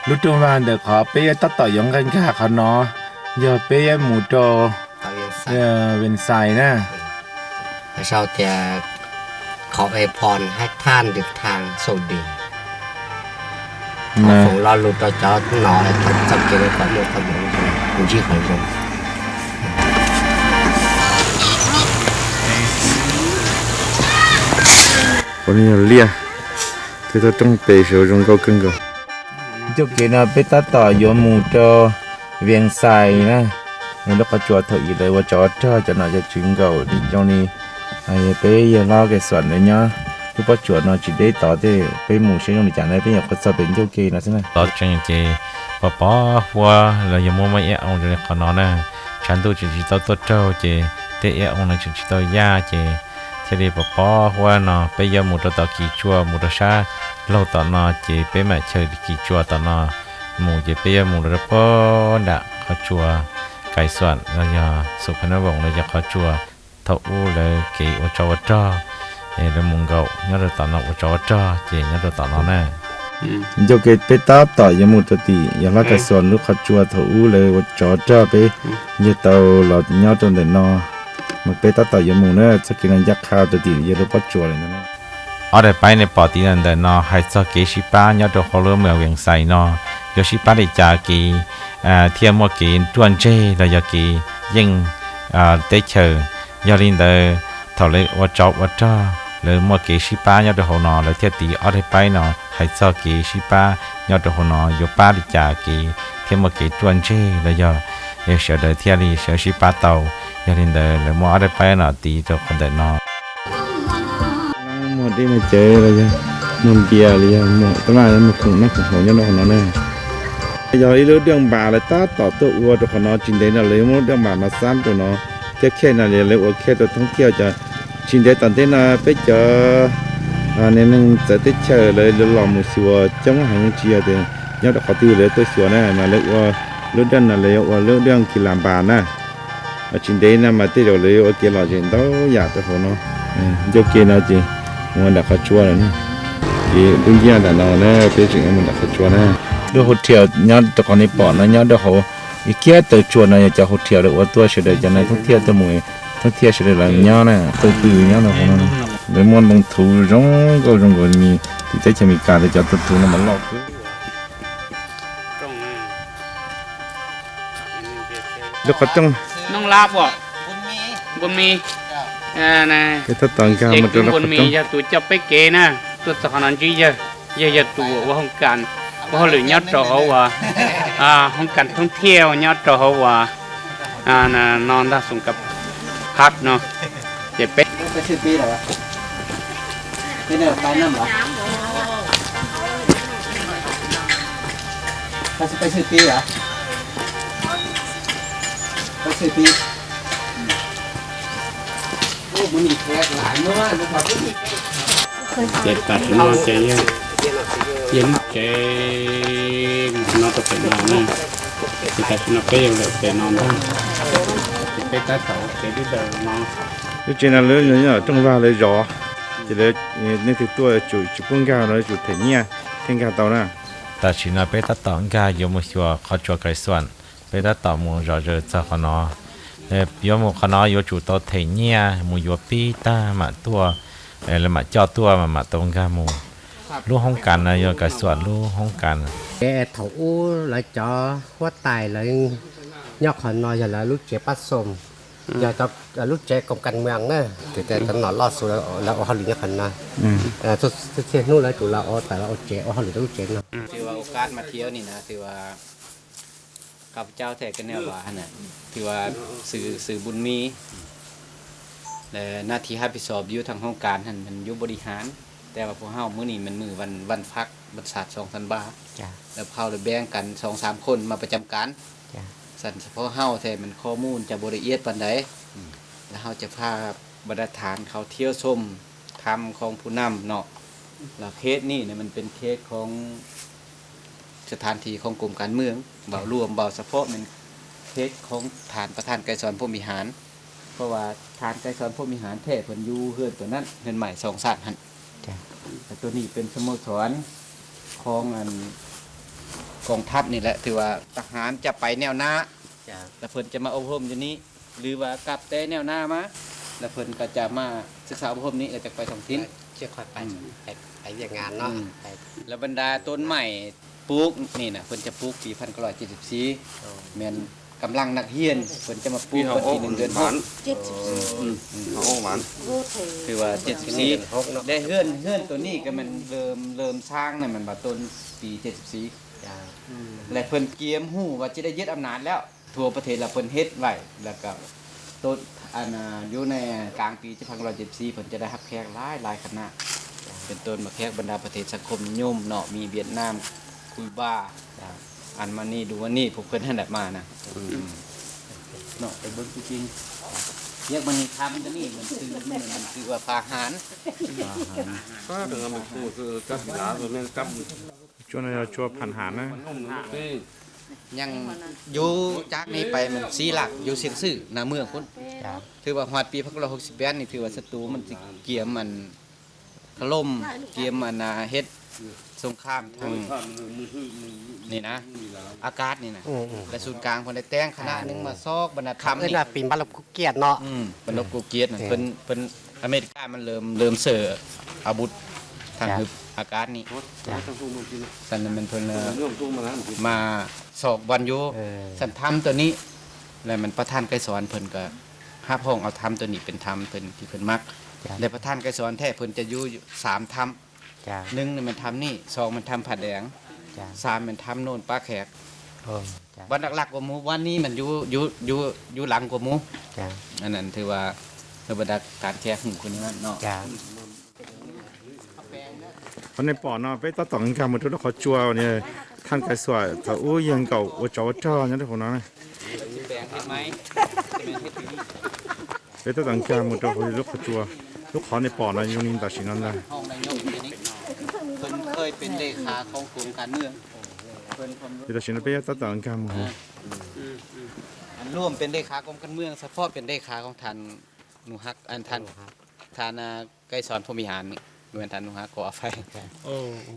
lúc trong vàng được họ bây tất tỏi giốngกันcảเขาเนาะgiờ bây giờ mù trò ตะเวียนใส่ เป็นใส่นะ แล้วเราจะขออวยพรให้ท่านเดินทางโชคดีขอ นะ ฝงเราหลุดเราจอดหน่อยต้องจับเกี่ยวกับหมดทั้งหมดคุณชื่อของผม คนนี้เลียที่จะต้องไปเสียวจงเขาขึ้นก็จุกเกนะไปตัดต่อยมหมูจอเวียงใส่นะแล้วก็จวดเถอะเลยว่าจอดจะน่าจะถึงเขาดิจงนี้ไอ้ไปยังรอแกส่วนเลยเนาะทุกปัจจุบันเราจีได้ต่อได้ไปหมู่เชียงในจานได้ไปอยากก็จะเป็นจุกเกนะใช่ไหม ต่อจังจีปอปอวัวเรายังมัวไม่เอะองจะขอนอนนะฉันตัวจีจีตัวเจ้าจีเตะเอะองในจีจีตัวยาจีทีนี้ปอปอวัวเนาะไปยามุดต่อกี่ชัวมุดชาเราต่อเนาะจีไปแม่เชยกี่ชัวต่อเนาะหมู่จีไปยามุดระปอดะเขาชัวไก่ส่วนเราจะสุพรรณวงศ์เราจะเขาชัวเท่าอู้เลยกี่อจวจ้าเรามุงเก่าเนี่ยเราต่อเนาะอจวจ้าจีเนี่ยเราต่อเนาะแน่ โยเกตไปตอบต่อยมุตติอย่างละก็ส่วนลูกขจัวถูเลยว่าจอจ้าไปยเตาหลอดยอดจนเด่นนอมันไปตัดต่อยมุเนี่ยจะกินยักษ์ข้าวตัวตียลูกปัจจุบันเลยนะ ở đây bay này bỏ tí lần đời nó hay cho cái ship ba nhớ được hồ lô mèo viện sai nó giờ ship ba để trả cái thêm một cái tuần chơi là giờ cái nhưng tết chờ giờ lên đời thầu lấy ở cho lấy một cái ship ba nhớ được hồ nó lấy theo tí ở đây bay nó hay cho cái ship ba nhớ được hồ nó giờ ba để trả cái thêm một cái tuần chơi là giờ sợ đời theo đi sợ ship ba tàu giờ lên đời lấy một ở đây bay nó tí cho con đời nó một đi mà chơi rồi chứ một bia rồi một cái này một khung nắpของยันของnó nè giờ đi lối đường bà là taต่อตัววัวตัวของnó chính đấy là lấy một đường bà nó sángตัวnó cái khe này là lấy ở kheตัวท่องเที่ยวจะchính đấy tận thế là bây giờ nên nên sẽ tích chờ lấy lòng một xíu trong hàng chia thì nhớ được họ tiêu lấy tôi xíu này mà lấy lối đường là lấy ở lối đường kỳ làm bà nè chính đấy là mà tiêu được lấy ở kia là chuyện đó giảตัวของnó vô kia nào chị mình đã khát chua rồi nè thì đương nhiên là nó nè cái chuyện mình đã khát chua nè được hotel nhớ tụi con đi bỏ nó nhớ được hồ ý kia từ chùa này cho hotel được ở tua sẽ được cho này thông thiên từ mùi thông thiên sẽ được là nhớ nè từ từ nhớ là con để muốn đồng thủ giống câu trong gọi mi thì chắc chắn mình cả để cho từ từ nó mà lọt được có trong น้องลาบบ่บุญมีนะ cái thất tàng ca เด็ก mà กิ cho น nó บุญ có มี trong จะตัวจะไปเกนะตัวสถานันจีเยอะเยอะตัวว่าห้องการว่าหรือยอดต่อเขาว่าห้องการท่องเที่ยวยอดต่อเขาว่าน่ะนอนได้สงกับพักเนาะเจ็บเป็ด ไปชื่อปีเหรอปีเนี่ยไปน้ำเหรอไปชื่อปีเหรอไปชื่อปีโอ้มันมีแขกหลายเมื่อวานนะครับ เจ็บกัดนอนใจเย็นเย็นเจ็บนอนตัวเป็นนอนนะสิกัดนอนเปรี้ยวเลยเป็นนอนได้ไปตัดเสาไปที่เดิมนอน cái chuyện là lớn lớn ở trong vào lấy gió thì lấy nên thì tôi chủ chủ quân cao nó chủ thể nhia thiên cao tàu nè แต่ชินาไปตัดต่องกายยมชัวเขาชัวไกลส่วนไปตัดต่อมูรอเจอจะขนอยมขนอยจูโตเทียมูยปีตามาตัวแล้วมาเจ้าตัวมาตรงกามูลูกห้องกันนะยไกลส่วนลูกห้องกัน แกเถาอู้แล้วจอว่าตายเลยยอกขอนอยอย่างละลูกเจ็บปัดสมอย่าจะลูกเจ็บกรมการเมืองนะแต่ตลอดรอดสู่แล้วเอาหลีกขันนะทุกเที่ยนู่นแล้วจุเราเอาแต่เราเอาเจ็บเอาหลีกลูกเจ็บนะ ถือว่าโอกาสมาเที่ยวนี่นะถือว่าข้าพเจ้าแท้กันแนวว่าน่ะถือว่าสื่อบุญมีและหน้าที่รับผิดชอบอยู่ทางห้องการหั่นมันอยู่บริหาร แต่ว่าพวกเฮามื้อนี้มันมื้อวันพักวันศาสตร์2,000 บาท จ้ะ แล้วเฮาเลยแบ่งกัน 2-3 คนมาประจำการ จ้ะ สั่นเฉพาะเฮาแท้มันข้อมูลจะบ่ละเอียดปานใดแล้วเฮาจะพาบรรดาฐานเขาเที่ยวชมธรรมของผู้นำเนาะแล้วเคสนี่เนี่ยมันเป็นเคสของสถานที่ของกรมการเมืองเบารวมเบาเฉพาะมันเคสของฐานประธานไกรสอนผู้มีหาร เพราะว่าฐานไกรสอนผู้มีหารแท้เพิ่นอยู่เฮือนตัวนั้นเฮือนใหม่2 ศาสตร์หั่น จ้ะ แต่ตัวนี้เป็นสโมสรของ กองทัพนี่แหละถือว่าทหารจะไปแนวหน้า จ้า แล้วเพิ่นจะมาอบรมอยู่นี้หรือว่ากลับแต่แนวหน้ามาแล้วเพิ่นก็จะมาศึกษาอบรมนี้แล้วจะไปท้องถิ่น เชื่อค่อยไปเรียกงานเนาะไป แล้วบรรดาต้นใหม่ปลูกนี่น่ะเพิ่นจะปลูกปี1974แม่นกำลังนักเรียนเพิ่นจะมาปลูกวันที่1เดือน6คือว่า74ได้เฮือนตัวนี้ก็มันเริ่มสร้างน่ะมันว่าต้นปี74 จ้า และเพิ่นเกียมฮู้ว่าจะได้ยึดอำนาจแล้วทั่วประเทศแล้วเพิ่นเฮ็ดไว้แล้วก็ต้นอยู่ในกลางปี1974เพิ่นจะได้รับแขกหลายคณะเป็นต้นมาแขกบรรดาประเทศสังคมนิยมเนาะมีเวียดนามคุยบ้าอันมานี่ดูว่านี่พวกเพิ่นให้ได้มานะเนาะไปเบิ่งจริงๆเรียกมันนี่ทำตัวนี้มันคือว่าพาหาร ก็ถึงมันพูดคือกับหลาตัวนี้กับ ช่วงนั้นช่วงผ่านหารนะ นี่ ยังอยู่จากนี้ไปมันสีหลักอยู่เสียงซื่อหน้าเมืองพุ่น จ้า ถือว่าฮอดปี1968นี่ถือว่าศัตรูมันสิเกียมมันถล่มเกียมมันเฮ็ดสงครามทางนี่นะ อากาศนี่นะและศูนย์กลางเพิ่นได้แต่งคณะหนึงมาซอกบรรณธรรม เอ้ย นี่ น่ะปีนบ้านเราคุกเกียรติเนาะ บรรณกูเกียรติน่ะเพิ่นอเมริกามันเริ่มเสิร์อาวุธทางฮึบอากาศนี่ ต้องสู้มันกิน สั่นนั้นมันเพิ่น เรื่องสู้มาแล้วกิน มาสอกบอลอยู่สันทำตัวนี้แล้วมันประธานไกรสอนเพิ่นก็ห้าพ้องเอาทำตัวนี้เป็นทำเพิ่นที่เพิ่นมักและประธานไกรสอนแท้เพิ่นจะอยู่3ทำ จ้า 1นี่มันทำนี่2มันทำผัดแดง จ้า 3มันทำโน่นปลาแขก จ้า วันหลักๆกว่าหมู่วันนี้มันอยู่หลังกว่าหมู่ จ้า อันนั้นถือว่าธรรมดาการแขกของคนนี้เนาะ จ้า เพราะในปอเนาะไปต่อกันกันมันทุกเขาจัวเนี่ยท่านไกสวยเขาอู้ยังเก่าโอจ้อเนี่ยทุกคนนะ แปลงเฮ็ดไหมจะเป็นเฮ็ดที่นี่ ไปต่อกันกันมันทุกคนลูกเขาจัวลูกเขาในปอนะยูนินตัดสินนั้นได้ ห้องนายกอยู่นี่เพิ่นเคยเป็นเลขาของกรมการเมืองเพิ่นความรู้ ตัดสินไปต่อกันกันมั้ง อันร่วมเป็นเลขากรมการเมืองเฉพาะเป็นเลขาของท่านหนูฮักอันท่านไกรสอนพรหมิหารนี่เหมือนท่านหนูฮักขออภัย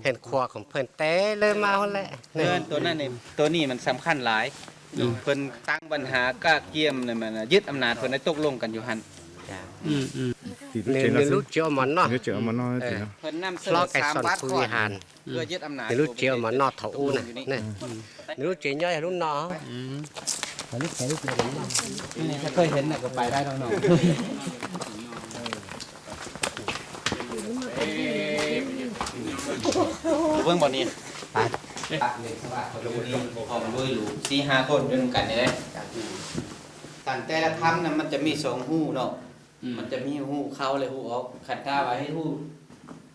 เห็นครัวของเพิ่นเต้เลยมาหั่นแหละ เพื่อนตัวนั้นนี่ตัวนี้มันสำคัญหลายเพิ่นตั้งปัญหาก็เกี่ยมเนี่ยมันยึดอำนาจเพิ่นได้ตกลงกันอยู่หั่น จ้า ตี เน เจ น นะ รู้เจียวมันเนาะ เนื้อเจอมันน้อยตีนะ เพิ่นนำเส ล น อ อก ไก่สอน 3วัด ผู้ ก่ บ อ ริ น หาร เพื่อยึดอำนาจ เนรู้เจียวมันเนาะเถาอู้น่ะ อยู่ นี่เนรู้เจียวย่อยรุ่นเนาะลูกแก่ลูกเจียวเนาะ นี่ถ้าเคยเห็นน่ะก็ไปได้น้องๆเบิ่งบ่นี่ ไป ตักเลยสวัสดิ์ดูนี่พร้อมด้วยลูก4-5 คนอยู่นำกันนี่แหละตั้งแต่ละทำน่ะมันจะมี2หู้เนาะมันจะมีหู้เข้าและหู้ออกขัดกล้าไว้ให้หู้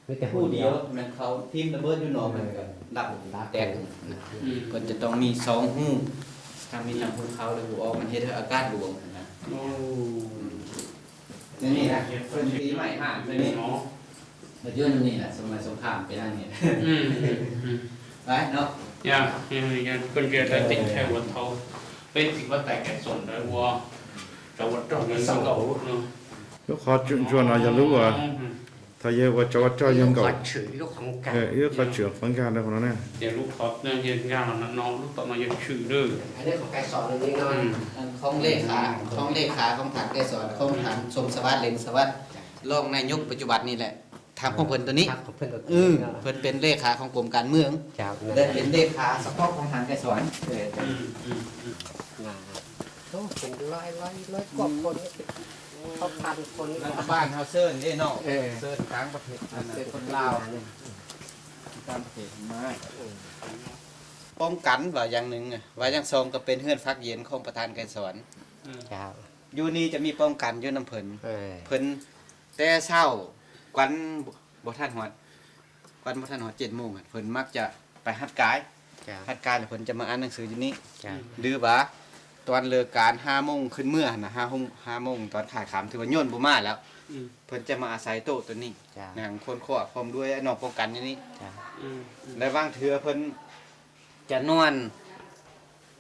มีแต่ หู้ ผู้ เดี เดี ย ยว ว มันเขาทีมระเบิดอยู่เนอกมันก็ดับแตกนะก็จะต้องมี2หู้ถ้ามีทั้งหู้เข้าและหู้ออกมันเฮ็ดให้อากาศรวมนะนี่นะเพิ่นปีใหม่ห่านเพิ่นนี่มาเยอะนี่แหละสมัยสงครามไปนั่นนี่ไปเนาะ Ja, jag kunde det inte ha varit tag. Vet inte vad det är sånt där var. Det var det som går nu. ลูกเขาชวนเราจะรู้ว่าถ้าเยอะว่าจ้อยัง ข เก่า อฉือลูกของกัน เยอะเขาเฉื่อยฟังการได้คนนั้นเนี่ย Det luktar när jag gärna någon luktar man gör tjuder. อันนี้ของไก่สอนอันนี้เนาะ อันของเลขาของฐานแกสอนของฐานชมสวัสดิ์เล็งสวัสดิ์รองนายกปัจจุบันนี่แหละทำของเพิ่นตัวนี้ ของเพิ่นตัว เพิ่นเป็นเลขาของกรมการเมือง จ้า และเป็นเลขาเฉพาะของฐานแกสอน โอ้เป็นร้อยกว่าคนเขาพันคน รัฐบาลเฮาเซิร์นเด้เนาะ เออ เซิร์นกลางประเทศอันนั้นเป็นคนลาวกลางประเทศมาป้องกันว่าอย่างหนึ่งว่าอย่างสองก็เป็นเฮือนฟักเย็นของประธานไกรสอน จ้า อยู่นี่จะมีป้องกันอยู่น้ำเพิ่น เออ เพิ่นแต่เช้ากวันบ่ทันฮอด7:00 นเพิ่นมักจะไปฮัดกาย จ้า ฮัดกายแล้วเพิ่นจะมาอ่านหนังสืออยู่นี่ จ้า หรือว่าตอนเลิกการ5 โมงขึ้นเมื่อนะ5 โมงตอนขายขามถือว่าย่นบ่มาแล้ว เพิ่นจะมาอาศัยโต๊ะตัวนี้ จ้า นางคนขวพร้อมด้วยนอกป้องกันอยู่นี่ จ้า และวางเทือเพิ่นจะนอน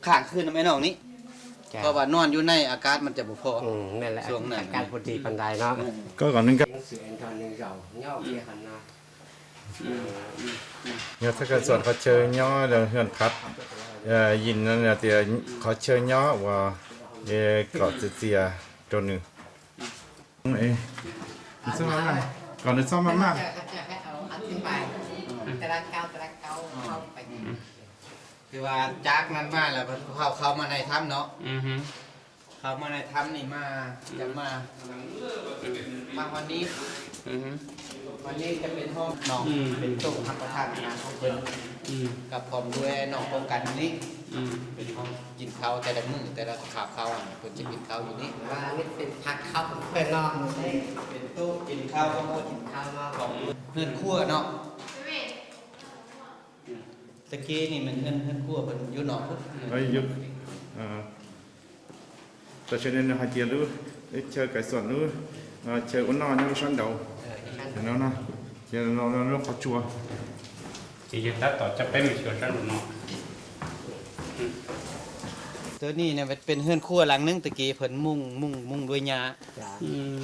ข้างคืนแม่น้องนี้ จ้า เพราะว่านอนอยู่ในอากาศมันจะบ่พอ นั่นแหละ ช่วงนั้น การพอดีปันไดเนาะ ก็ก่อนนึงก็ เสืออันตอนนึงเราย่อเบี้ยหันนะ เนี่ยถ้าเกิดส่วนเขาเชิญย่อเรื่องเฮือนคัดยินนั่นเนี่ยเตียเขาเชิญย่อว่าเกาะเสียจนหนึ่งเอ้ซ่อมมาก่อนจะซ่อมมา จะให้เอาอธิบายตารางเก้าเข้าไป คือว่าจากนั้นมาแล้วเข้ามาในถ้ำเนาะ อือฮึ เข้ามาในถ้ำนี่มาจะมาวันนี้ อือฮึ วันนี้จะเป็นห้องนอนเป็นตู้ทำประทานอาหารของเพิ่น อืม กับพร้อมด้วยนอกป้องกันนี้ อืม เป็นห้องกินข้าวแต่ละมื้อแต่ละขาบข้าวเพิ่นจะกินข้าวอยู่นี่ ว่านี่เป็นพักเข้าเพื่อนนอก เป็นตู้กินข้าวของ เข้านอก เพื่อนครัวเนาะตะกี้นี่มันเพื่อนครัวเพิ่นอยู่นอกพุ่น ไอ้ยุแต่เช่นนี้หาเจียรู้เชิญไก่ส่วนรู้เชิญอุ่นนอนยังชั้นเดาเห็นแล้วนะเชิญเราขอชัว chỉ cho ta tỏ chấp bên mình sửa ra nó ตัวนี้เนี่ยมันเป็นเฮือนครัวหลังนึงตะกี้เพิ่นมุ่งด้วยหญ้า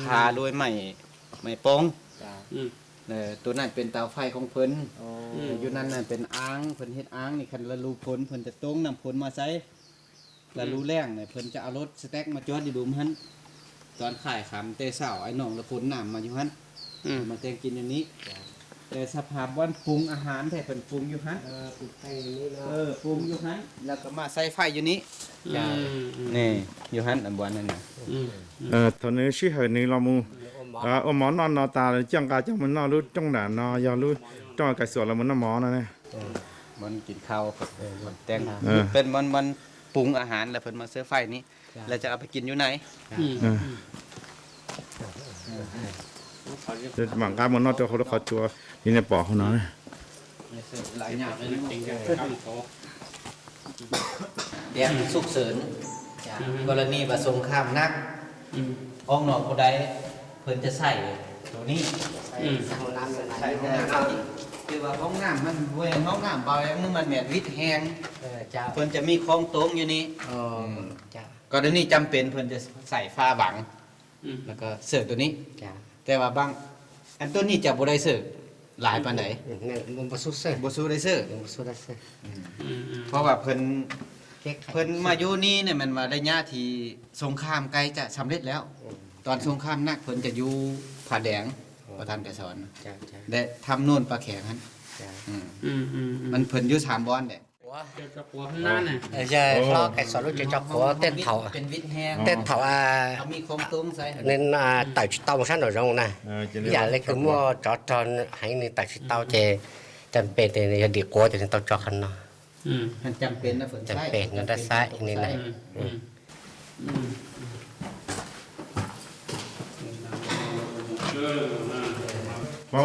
ทาด้วยไม้โป้งตัวนั้นเป็นเตาไฟของเพิ่นอยู่นั่นน่ะเป็นอ่างเพิ่นเฮ็ดอ่างนี่คันละรูผลเพิ่นจะต้งน้ำผลมาใส่ละรูแรงเนี่ยเพิ่นจะเอารถสแต็กมาจอดอยู่ดุมหั่นตอนขายขำแต่เช้าไอ้น้องละผลน้ำมาอยู่หั่นมาแต่งกินอย่างนี้แต่สภาพวันปรุงอาหารแท้เพิ่นปรุงอยู่หั่น ติดไปนี่เนาะ ปรุงอยู่หั่นแล้วก็มาใส่ไฟอยู่นี้นี่อยู่หั่นอันบวนนั่นน่ะ ตอนนี้ชื่อเหนี่เรามูหมอนอนตาเลยจังกาจังมันนอนรู้จังหนานอยารู้จังไก่ส่วนเรามันน้ำหมอนะเนี่ย มันกินข้าวมันแต่งเป็นมันปรุงอาหารแล้วเพิ่นมาเสื้อไฟนี้แล้วจะเอาไปกินอยู่ไหน จะหมั่งการมันนอนตัวเขาขอชัวนี่ในปอกเขาเนาะ หลายอย่างเลย chính cái cam có แดงสุกเสริญกรณีว่าสงครามนักห้องนอนผู้ใดเพิ่นจะใส่ตัวนี้ ห้องน้ำอะไร ใส่ห้องน้ำคือว่าห้องน้ำมันเว้ยห้องน้ำเบาอย่างนึงมันแม่นวิดแห้ง เจ้า เพิ่นจะมีคลองโต้งอยู่นี่ เจ้าก รณีจำเป็นเพิ่นจะใส่ฟ้าบังแล้วก็เสิร์ฟตัวนี้ เจ้า แต่ว่าบางอันตัวนี้จะบ่ได้เสิร์ฟหลายปานใด เนี่ยมันบ่สู้เสือ บ่สู้ได้เสิร์ฟ มันบ่สู้ได้เสือ เพราะว่าเพิ่น เค้กไข่ เพิ่นมาอยู่นี่เนี่ยมันว่าระยะที่สงครามใกล้จะสำเร็จแล้ว ตอนสงครามนักเพิ่นจะอยู่ผาแดงประธานแกสอน เจ้าเจ้า และทำโน่นปลาแข็งหั่น เจ้า มันเพิ่นอยู่3บ่อนแหละ cho cho của nó này จะพอไก่สอนรู้จะจับหัวเต้นเผา เป็นวิทย์แห้ง เต้นเผาเอามีโครงตุ้มใส่ nên tại tao sáng rồi rong này giờ lấy cái mua cho tròn hay nên tại tao chè chăm bền thì đi qua thì tao cho khăn nó มันจำเป็นนะเพิ่น chăm bền nó đã sai nên này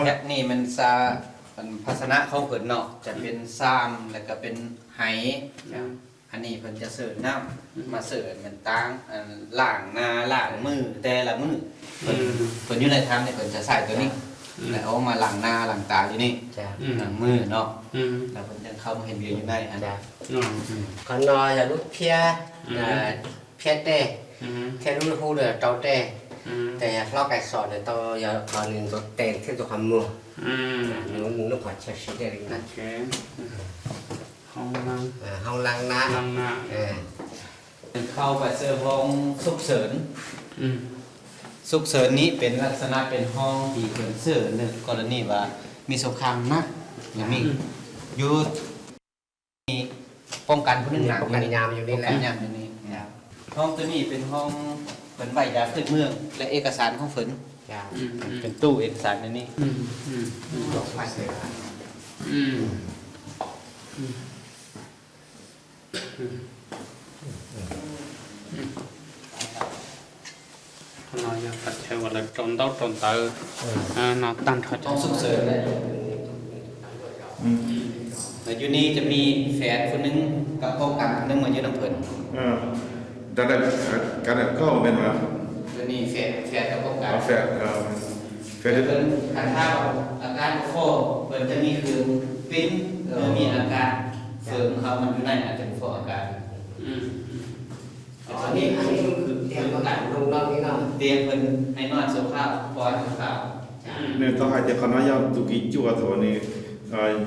และนี่มันซาเป็นภาชนะของเพิ่นเนาะจะเป็นซ้ำแล้วก็เป็นไหอันนี้เพิ่นจะเสิร์ฟน้ำมาเสิร์ฟมันตั้งอันล้างหน้าล้างมือแต่ละมือเพิ่นอยู่ในถ้ำเนี่ยเพิ่นจะใส่ตัวนี้แล้วเอามาล้างหน้าล้างตาอยู่นี่ chà ล้างมือเนาะแล้วเพิ่นจะเข้ามาเห็นเวียนอยู่ในอัน chà còn nó là lúc phe phe tê theo lúc hú là trâu têแต่เราไก่สอนเนี่ยตอนอย่าตอนนึงตัวเต็งที่ตัวคำมือนึกว่าเชื่อชื่อได้เลยนะ cái không năng ห้องล้างน้ năng nè ำ เข้าไปเสิร์ฟห้องสุกเสริญสุกเสริญนี้เป็นลักษณะเป็นห้องที่เพิ่นเสิร์ฟในกรณีว่ามีสงครามนักหรือมีอยู่มีป้องกันผู้หนึงหนัก ป้องกันยามอยู่นี่แหละ ป้องกันยามอยู่นี่ห้องตัวนี้เป็นห้องเพิ่นไว้ยาขึ้นเมืองและเอกสารของเพิ่น จ้า เป็นตู้เอกสารในนี้ บอกไปเลย nó giờ phải theo gọi là tròn tóc tròn tờ nó tan thật ห้องสุกเสริญเลยแล้วอยู่นี่จะมีแฟนคนหนึงกับป้องกันคนหนึงมาอยู่นำเพิ่น แต่การก็เป็นว่า ตัวนี้แฟนกับป้องกัน แฟน เพิ่นคันข้าวอาการโคเพิ่นจะมีคือปิ้นมีอาการเสริมเขามันอยู่ในอาจจะมีอาการอันนี้คือ เตียงก็กันลงนอกนี่เนาะ เตียงเพิ่นให้นอนโซฟาปอนข้าว เนี่ยต้องอาจจะขนาดยาวตุกิจัวตัวนี้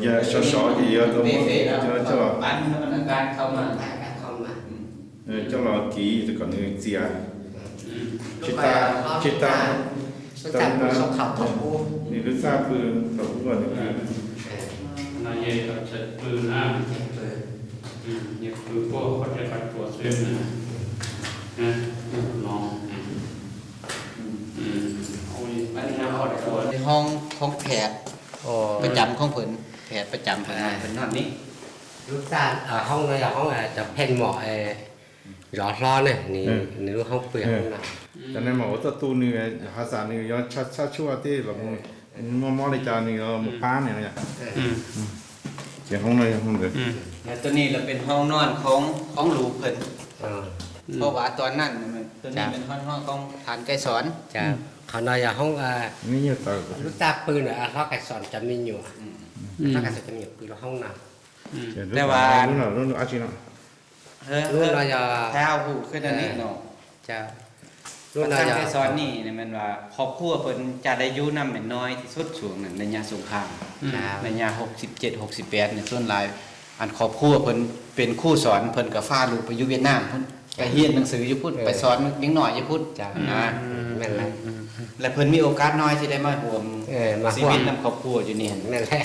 ยาชอที่เยอะตัวมั้งเจ้า ปันมันการเข้ามา การเข้ามา เจ้าเรากี่แต่ก่อนนี้เสียชิตา สจับสอบข่าวทบกู นี่รู้ทราบคือตัวผู้ก่อนนี่คือน ายเย่ก็จะปืนนะเนี่ยคือพวกเขาจะกัดตัวเส้นนะน้องเอาอันนี้เขาได้ตัว ในห้องของแพทย์ โอ้ ประจำของเพิ่นแพทย์ประจำเพิ่นเพิ่นนอนนี้ รู้จักห้องnày làห้องจะเพ่นหมอร้อนร้อนเนี่ยนี่รู้ห้องเปลี่ยนนะ แต่ในหมอตัวตูนี่ภาษานี่ย้อนชัดชั่วที่แบบมอในจานนี่เราหมูป้าเนี่ยนะเสียงห้องไหนห้องเดียว แล้วตัวนี้เราเป็นห้องนอนของลูกเพิ่นเพราะว่าตอนนั้นตัวนี้เป็นห้องของฐานไกรสอน จะเขาในห้อง นี่เยอะต่อ รู้จักปืนเขาไก่สอนจะมีอยู่ถ้าไก่สอนจะมีปืนห้องน้ แต่ว่า รุ่นอาชีพเนาะ ำรู้เราจะ แท้หูขึ้นอันนี้เนาะ จะ รู้ รู้เรา ทาง จะ ไกรสอนนี่เนี่ยมันว่าครอบครัวเพิ่นจะได้อยู่นำเป็นน้อยที่สุดช่วงนั้นในยามสงครามในยาม67 68เนี่ยส่วนหลายอันครอบครัวเพิ่นเป็นครูสอนเพิ่นก็พาลูกไปอยู่เวียดนามเพิ่นก็เรียนหนังสืออยู่พุ่นไปสอนเด็กน้อยอยู่พุ่น จะ นะ แม่นไร และเพิ่นมีโอกาสน้อยที่ได้มาร่วม มา ชี ห่ว วิ ง ตนำครอบครัวอยู่นี่ แม่นแหละ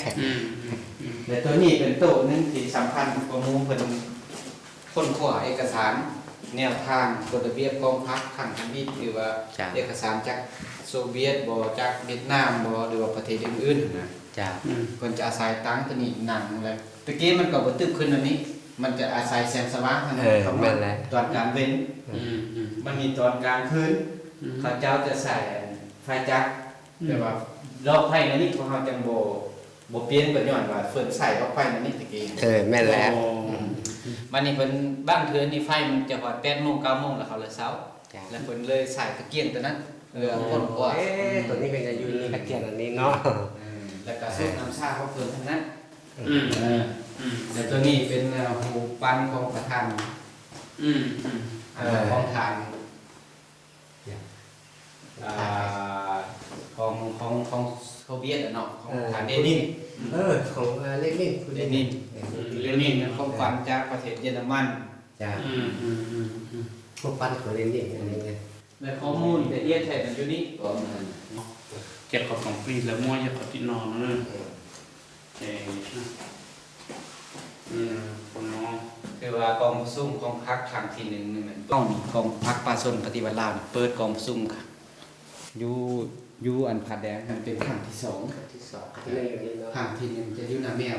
และตัวนี้เป็นโต๊ะหนึงที่สำคัญกว่าหมู่เพิ่นค้นคว้าเอกสารแนวทางกฎระเบียบกองทัพขังทวิตหรือว่าเอกสารจากโซเวียตบ่จากเวียดนามบ่หรือว่าประเทศอื่นๆนะ จะ เพิ่นจะอาศัยตั้งตัวนี้หนังแล้วตะกี้มันก็บ่ตึกขึ้นอันนี้ มันจะอาศัยแสงสว่างเท่านั้นเข้ามาตอนกลางเว้นมันมีตอนกลางคืนเขาเจ้าจะใส่ไฟจักรแต่ว่ารอบไฟอันนี้พวกเขาจังบ่เปลี่ยนก็ย้อนว่าเพิ่นใส่รอบไฟอันนี้ตะกี้ แม่นแล้ว มันนี่เพิ่นบ้านเทือนนี่ไฟมันจะฮอด8:00 น 9:00 นแล้วเขาเลยเช้าแล้วเพิ่นเลยใส่ตะเกียงตัวนั้นคนกว่า ตัวนี้เป็นจะอยู่ในตะเกียงอันนี้เนาะ แล้วก็สูบน้ำชาเขาเพิ่นทั้งนั้นแล้วตัวนี้เป็นหูปั้นของประธานของทางของโซเวียตเนาะของทางเดนิน ของเล่นนี่คุณ เดนินเดนินของขวัญจากประเทศเยอรมัน จ้าพวกปั้นของเล่นนี่อันนี้ไง และข้อมูลละเอียดแท้มันอยู่นี่ เจ็บของปีแล้วมั่วจะขอที่นอนนะเจ๋งคนน้อง คือว่ากองประชุมของพรรคครั้งที่1นี่มันต้องกองพรรคประชาชนปฏิวัติลาวเปิดกองประชุมค่ะอยู่อันผาแดงมันเป็นครั้งที่2 ที่สองที่หนึ่งอย่างนี้เนาะ ครั้งที่1จะอยู่นาแมว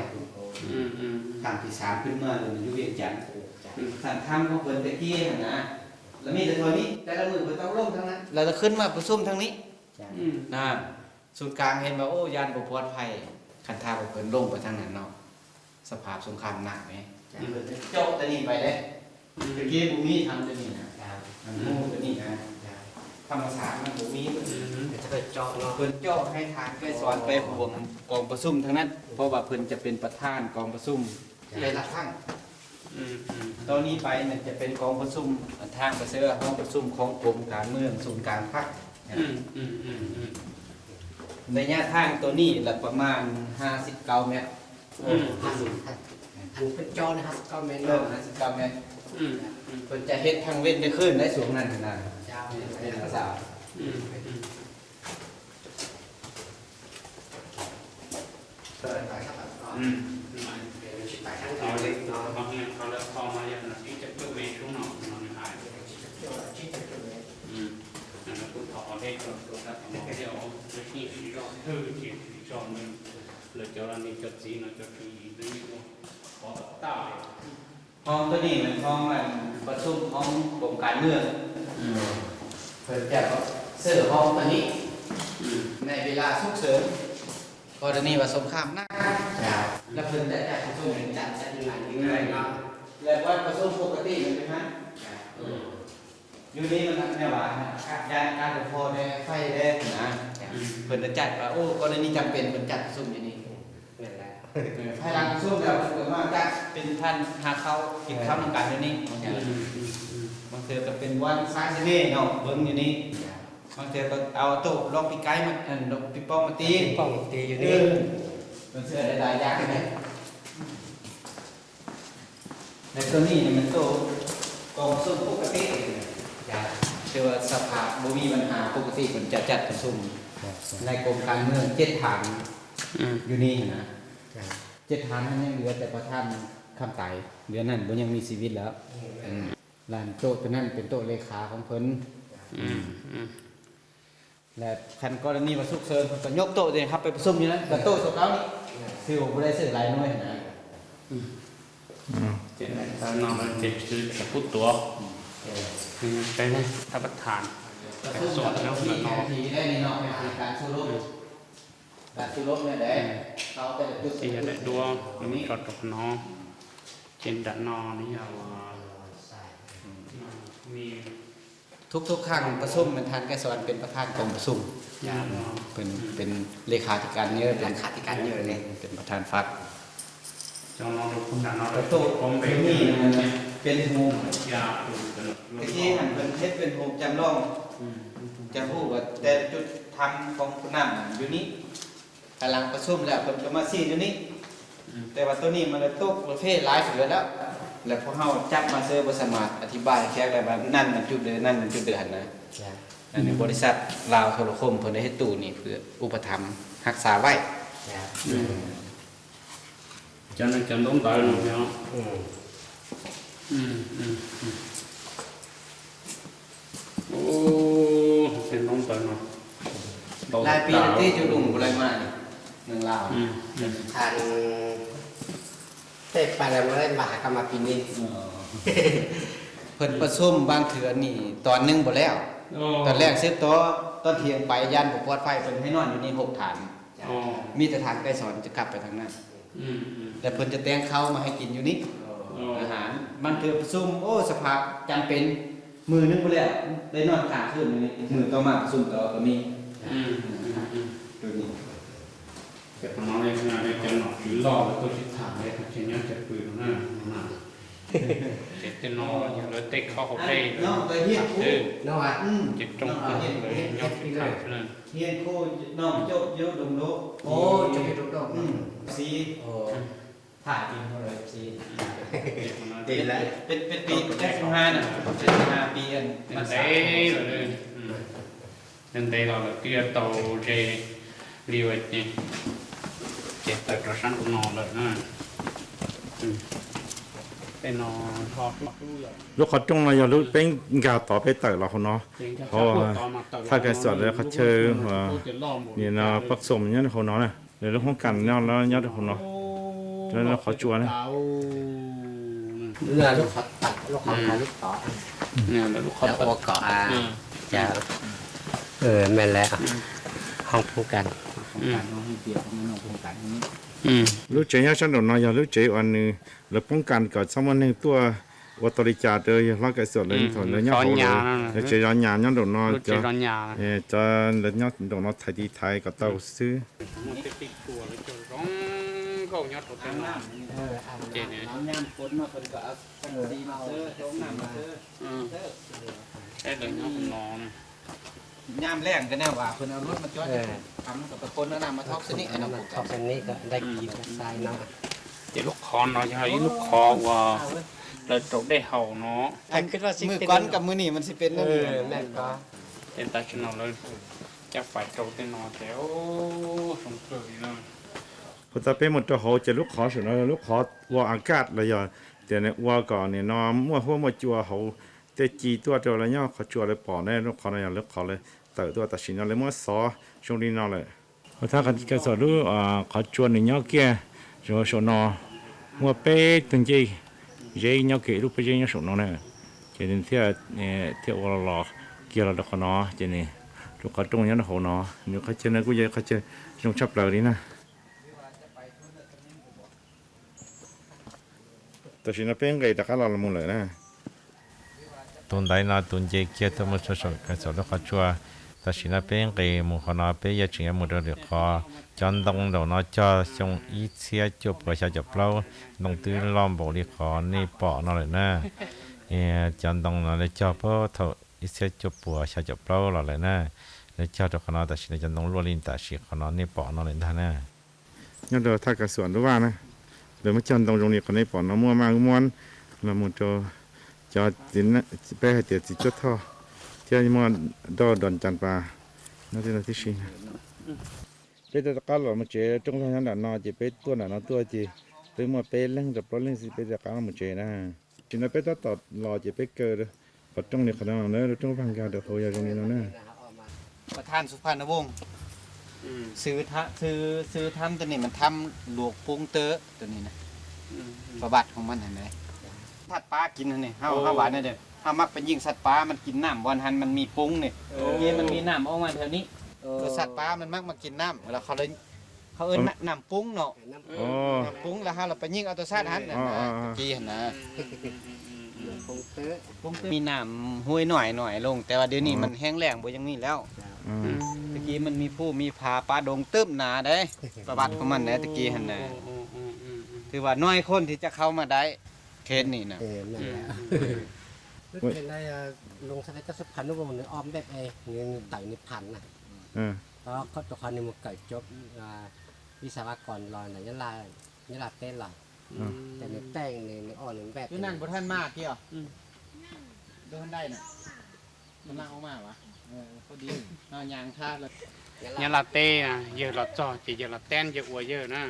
ครั้งที่3ขึ้นมาเลยอยู่เวียงจันทน์สันคำของเพิ่นตะกี้หั่นนะแล้วมีแต่ตัวนี้แต่ละมือเพิ่นต้องลงทั้งนั้นแล้วจะขึ้นมาประชุมทั้งนี้นะศูนย์กลางเห็นว่าโอ้ยานบ่ปลอดภัยคันท่าเพิ่นลงไปทางนั้นเนาะสภาพสงครามหนักไหมนี่เพิ่นจะโจกตัวนี้ไปเลยตะกี้บ่มีทำตัวนี้นะมันงูตัวนี้นะธรรมศาสตร์มันบ่มีเพิ่น จะไปเจาะเนาะ เพิ่นโจกให้ทางไปสอนไปห่วงกองประชุมทั้งนั้น เพราะว่าเพิ่นจะเป็นประธานกองประชุมในละครั้งตอนนี้ไปเนี่ยจะเป็นกองประชุมทางประเสริฐห้องประชุมของกรมการเมืองศูนย์การพรรคระยะทางตัวนี้ละประมาณ59 เมตร อันเป็นจอนะครับก็เมน เริ่ เนาะ ม59 เมตรเพิ่นจะเฮ็ดทางเว้นได้ขึ้นได้สูงนั่นน่ะ เจ้า เป็นภาษา เปิดไปครับเป็นชิดไปข้าง เอา เรา เล เล็ ย ก เนาะ เนาะ บางทีเขาเลือกคอมาอย่างนั้นที่จะเพื่อเวช่วงหนอนนอนหาย ชิดไปตรงนี้ แล้วกูถอเลขตัวนั้นของเดียวจะที่สีรอบที่สีรอบนึงเลยเจ้ารานี่จะสีนะจะสีนี่ขอตา ห้องตัวนี้เป็นห้องประชุมของกรมการเมืองเพิ่นจะเสื้อห้องตัวนี้ในเวลาฉุกเฉินกรณีว่าสงครามหนักแล้วเพิ่นจะจัดประชุมจัดยังไงแล้วว่าประชุมปกติมันเป็นมั้ยอยู่นี่มันแนวว่าการปกครองได้ไฟได้นะเพิ่นจะจัดว่าโอ้กรณีจำเป็นเพิ่นจัดประชุมอยู่นี่ นี่แหละ ภายหลังประชุมแล้วเพิ่นก็มาจัดเป็นท่านหาเข้ากินข้าวนำกันอยู่นี่บางเทื่อก็เป็นวันซ้ายซิเน่เนาะเบิ่งอยู่นี่ บางทีก็เอาโต๊ะลองปีไก่มาลองปีป้องมาตี ป้องตีอยู่นี่ มันเสื้อหลายๆอย่างเลยในตัวนี้มันโต๊ะกองส้มปกติเชื่อว่าสภาพบ่มีปัญหาปกติมันจะจัดประชุมในกรมการเมือง7ฐานอยู่นี่นะ7ฐานนั้นยังเหลือแต่ประธานคำไต่เหลือนั่นบ่ยังมีชีวิตแล้วลานโต๊ะตัวนั้นเป็นโต๊ะเลขาของเพิ่นและคันกรณีว่าสุกเสริญเพิ่นก็ยกโต๊ะเลยครับไปประชุมอยู่นั้นแต่โต๊ะตัวเก่านี่ซื้อบ่ได้ซื้อหลายหน่วยนะ เจนตอนนอนมันเป็นชื่อจะพูดตัวไปเลยทับประธานแต่สอนแล้ว ที่ นอน ทีได้นี่เนาะเป็นการสู้รบการสู้รบเนี่ยแหละเขาแต่ละจุด ที่จะได้ดูนี่ก็ตกน้องเจนดันนอนนี่เอามีทุกครั้งประชุมมันทานแกสอนเป็นประธานกองประชุม ยาเนาะ เป็นเลขาธิการเยอะเลขาธิการเยอะเลยเป็นประธานฝัก จองนอนดูคุณดันนอน กระโต๊ะ ผมไป เป็น นี่ นี่เป็นโฮม ยาดูกัน ตะกี้หันเป็นเฮ็ดเป็นโฮมจำลองจะพูดว่าแต่จุดทำของผู้นำอยู่นี้กำลังประชุมแล้วเพิ่นก็มาซีอยู่นี้แต่ว่าตัวนี้มันโต๊ะประเภทหลายเสือแล้วแล้วพวกเฮาจับมาเซอร์บ่สามารถอธิบายแค่ได้ว่านั่นมันจุดเดือนั่นมันจุดเดือหั่นนะอันนี้บริษัทลาวโทรคมเพิ่นได้เฮ็ดตู้นี่เพื่ออุปถัมภ์รักษาไว้ cho nên cần đóng tay luôn phải không? Ô, cần đóng tay luôn. รายปีที่จุดุงอะไรมาเนี่ยเมืองลาว ทานเตะไปแล้วมาได้มาหากรรมาปีนี้ เพิ่นประชุมบางเถื่อนี่ตอนหนึงบ่แล้ว ตอนแรกซื้อตัวตอนเที่ยงไปยันบ่ปลอดภัยเพิ่นให้นอนอยู่นี่6ฐาน มีแต่ฐานไกลสอนจะกลับไปทางนั้นแต่เพิ่นจะแต่งข้าวมาให้กินอยู่นี่อาหารบางเถื่อประชุมโอ้สภาพจำเป็นมือนึงบ่แล้วได้นอนค้างคืนอยู่นี่มือต่อมาประชุมต่อก็มีตัวนี้ Cái thằng nó lên này cái nó chỉ lo là tôi chỉ thả đấy chỉ nhớ chặt quỳ nó nè chỉ tên nó như lấy tết khó học đây น้องก็เฮียนครู น้องอ่ะ chỉ trong cái lấy nhớ chỉ thả cho nên เฮียนครูน้องโจเยอะดงโล โอ้จะไปทุกดอก สี โอ้ ถ่ายจริงเลยสี nó ปีละเป็นปีแรก15น่ะ15ปีอัน nên đấy rồi đây nên đây là cái tàu dây liều ấy nhỉ chỉ tàu trở sang của nó rồi nè cái nó thoát ลูกเขาจงเราอย่าลูกเป็นกาต่อไปเติร์เราเขาเนาะ เพราะว่าถ้าแกสอนแล้วเขาเชิญว่าเนี่ยนะผสมเนี่ยเขาเนาะเนี่ยเดี๋ยวเรื่องของกันเนี่ยแล้วเนี่ยเขาเนาะแล้วเขาจวนนะ เรือลูกขอตัดลูกขอพาลูกต่อ nè là lúc แล้ว khó โอเกาะอ่ะจะแม่นแล้วห้องพูกัน การน้องให้เปียกของน้องโครงการนี้ ลูกเจียฉันโดนนอยลูกเจียอันนึงแล้วป้องกันก่อนสมัยนึงตัววัตริจาเตยแล้วก็สวดเลยถอนเลยเนี่ยเขาเลยแล้วเจียหยาเนี่ยโดนนอย lúc จะ chỉ có nhà จะแล้วเนี่ยโดนนอยไทยดีไทยก็เต้าซื้อ một cái tịch chùa nó cho rong câu nhót của tên nam chị này น้ำยามฝนมาเพิ่นก็เอาสังสีมาเสื้อโรงน้ำมาเสื้อ cái đời nhót của nó này ยามแรงก็แน่ว่าเพิ่นเอารถมาจอดทำกับคนเอาน้ำมาทอกซะนี่ไอ้น้อง ทอกเส้นนี้ก็ได้กินทรายเนาะ chỉ lúc khó nó thấy lúc khó và là chỗ để hậu nó ไอ้คิดว่าสิ มือ เป็น ก้อนกับมือนี่มันสิเป็นนั่น แม่ก็ tên ta cho nó lên chắc phải trâu tên nó kéo sống cười nó พอจะเป็นหมดตัวเขาจะลูกขอสุดนะลูกขอว่าอากาศเลยอ่ะแต่เนี่ยว่าก่อนเนี่ยนอนมั่วหัวมั่วจัวเขาแต่จีตัวเดียวแล้วเนี่ยเขาจัวเลยปอแน่ลูกขอเนี่ยลูกขอเลยเติร์ตัวตัดสินเลยมั่วซอช่วงนี้นอนเลยพอถ้ากันก็สอนดูเขาจัวเนี่ยเกี้ยจัวชนอมั่วเป๊ะตึงจีเยี่ยเกี้ยลูกเป๊ะเยี่ยชนอเนี่ยเจนเที่ยวเนี่ยเที่ยวรอเกี่ยวกับเขาเนาะเจนี่ลูกเขาตรงนี้นะเขาเนาะเนี่ยเขาเจอเนี่ยกูยังเขาเจอตรงชับเลยนี่นะแต่ฉันเป็นไงแต่ก็เราละมุนเลยนะ ตุนได้นะตุนเจเกียตัวมันสดๆกันสดแล้วเขาชัวแต่สินะเป็นไงมุขนาเป็นยาชิงมุดเดือดคอจอนตรงเดี๋ยวน้อจอทรงอีเสียจบประชาจบเล่าตรงตื้อล้อมบอกดีขอนี่ปอนั่นเลยนะจอนตรงนั่นเลยจอเพราะเถอะ อีเสียจบปัวชาจบเปล่าหรอเลยนะแล้วเจ้าตัวขนอแต่ฉันจะน้องรัวลินแต่ชีขนอนี่ปอนอเลยท่านนะ งั้นเดี๋ยวถ้ากระสวนรู้ว่านะเดี๋ยวมาจันตรงนี้คนนี้ปอนน้ำมัวมากม้วนแล้วมันจะจินนะไปให้เดี๋ยวจิจุดท่อเที่ยวมันดอดอนจันปลานั่นที่เราที่ชิงไปแต่ตะการหล่อมาเจอจงทางนั้นนอจะไปตัวไหนนอตัวจีไปมาไปเล่นกับปลาเล่นสิไปตะการมาเจอนะจินไปต่อรอจะไปเกิดพอจงเนี่ยขนาดนั้นจงพังกาเดี๋ยวเขาอยากตรงนี้เนาะนะ ประธานสุพรรณวงศ์ซื้อทำตัวนี้มันทำหลวกปุงเตอตัวนี้นะประวัติของมันเห็นไหมสัตว์ปลากินนี่เฮาหวานนี่เด้อเฮามักเป็นยิงสัตว์ปลามันกินน้ำวันหันมันมีปุงนี่เย็นมันมีน้ำออกมาแถวนี้สัตว์ปลามันมักมากินน้ำแล้วเขาเอิ้นน้ำปุงเนาะ อ๋อ น้ำปุงแล้วเฮาเราไปยิงเอาตัวสัตว์หันน่ะตะกี้หั่นนะปุงเตอมีน้ำห้วยหน่อยลง แต่ว่าเดี๋ยวนี้มันแห้งแล้งบ่ยังมีแล้ว ตะกี้มันมีผู้มีผาปลาดงตึ้มหนาได้ ประวัติของมันนะตะกี้หันนะคือว่าน้อยคนที่จะเข้ามาได้เขตนี่นะ นั่นแหละเป็นได้ลงสกัดสักพันรูปมันอ้อมแบบเงินไต่นิพพันธ์นะ เพราะเขาตัวคนนี้มันเกิดจบวิศวกรรอนะยะลาเต้นหรอแต่ในแป้งในอ่อนในแบบ อยู่นั่นบ่ทันมากเกี่ยวดูทันได้น่ะมันนั่งออกมาวะพอดีเอายางท่าเลย nhà là tê à giờ là trò chỉ giờ là ten giờ ủa giờ nè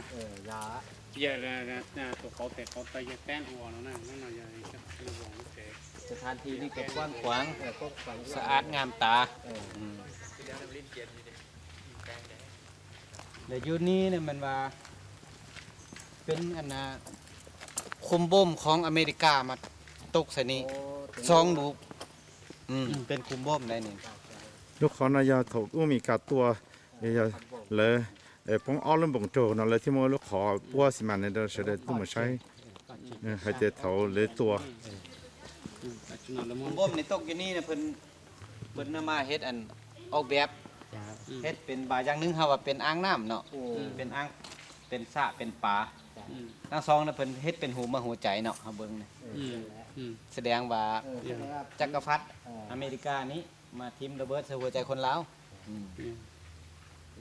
ยา giờ là tụi có thể có tay giờ ten ủa nó nè nó là giờ chắc là vòng nó sẽ สถานที่นี่ก็กว้างขวาง พวกฝัง สะอาดงามตาเดี๋ยวอยู่นี่เนี่ยมันว่าเป็นอันน่ะคุมบ่มของอเมริกามาตกใส่นี่ซองลูกเป็นคุมบ่มได้นี่ ลูกขอนายาถูกอุ้มีกาตัวอย่าเลยป้องอ้อลมบ่งโจนั่นเลยที่มัวลูกขอปัวสิมันเนี่ยเราจะได้ตุ้มใช้ให้เจเถาเลยตัว nó là คุ món มบ่มในตกอยู่นี่เนี่ยเพิ่นนำมาเฮ็ดอันออกแบบเฮ็ดเป็นบาอย่างหนึงเฮาว่าเป็นอ่างน้ำเนาะเป็นอ่างเป็นสระเป็นป่าทั้งสองน่ะเพิ่นเฮ็ดเป็นหูมาหัวใจเนาะเฮาเบิ่งนี่แสดงว่าจักรพรรดิอเมริกานี้มาทิ่มระเบิดใส่หัวใจคนลาว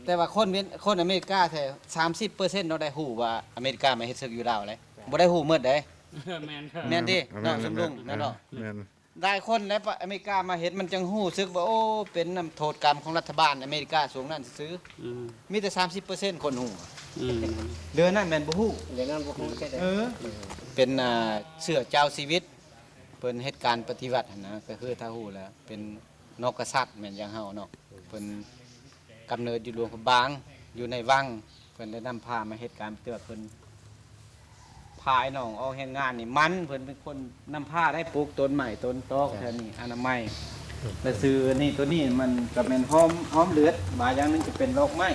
แต่ว่าคนอเมริกาแท้30%เนาะได้ฮู้ว่าอเมริกามาเฮ็ดศึกอยู่ลาวเลยบ่ได้ฮู้หมดเด้ men แม่นดิเนาะสำลุงนั่นเนาะ ได้คนแล้วอเมริกามาเห็นมันจังหู้ซึกว่าโอ้เป็นน้ำโทษกรรมของรัฐบาลอเมริกาสูงนั่นซื้อมีแต่ 30% คนหู้เดือนนั้นแม่นบ่ฮู้ เดี๋ยวนั้นพวกเขาแค่ เป็นเสื้อเจ้าชีวิตเพิ่นเฮ็ดการปฏิวัติหั่นนะก็คือถ้าฮู้แล้วเป็นนกกษัตริย์แม่นอย่างเฮาเนาะเพิ่นกำเนิดอยู่หลวงพระบางอยู่ในวังเพิ่นได้นำพามาเฮ็ดการปฏิวัติเพิ่นพายน้องออกแห่งงานนี่มันเพิ่นเป็นคนนำผ้าได้ปลูกต้นใหม่ต้นตอกแถวนี้อนามัยและซื้อนี่ตัวนี้มันก็เป็นหอมเลือดบางอย่างนึงจะเป็นโรคไหม้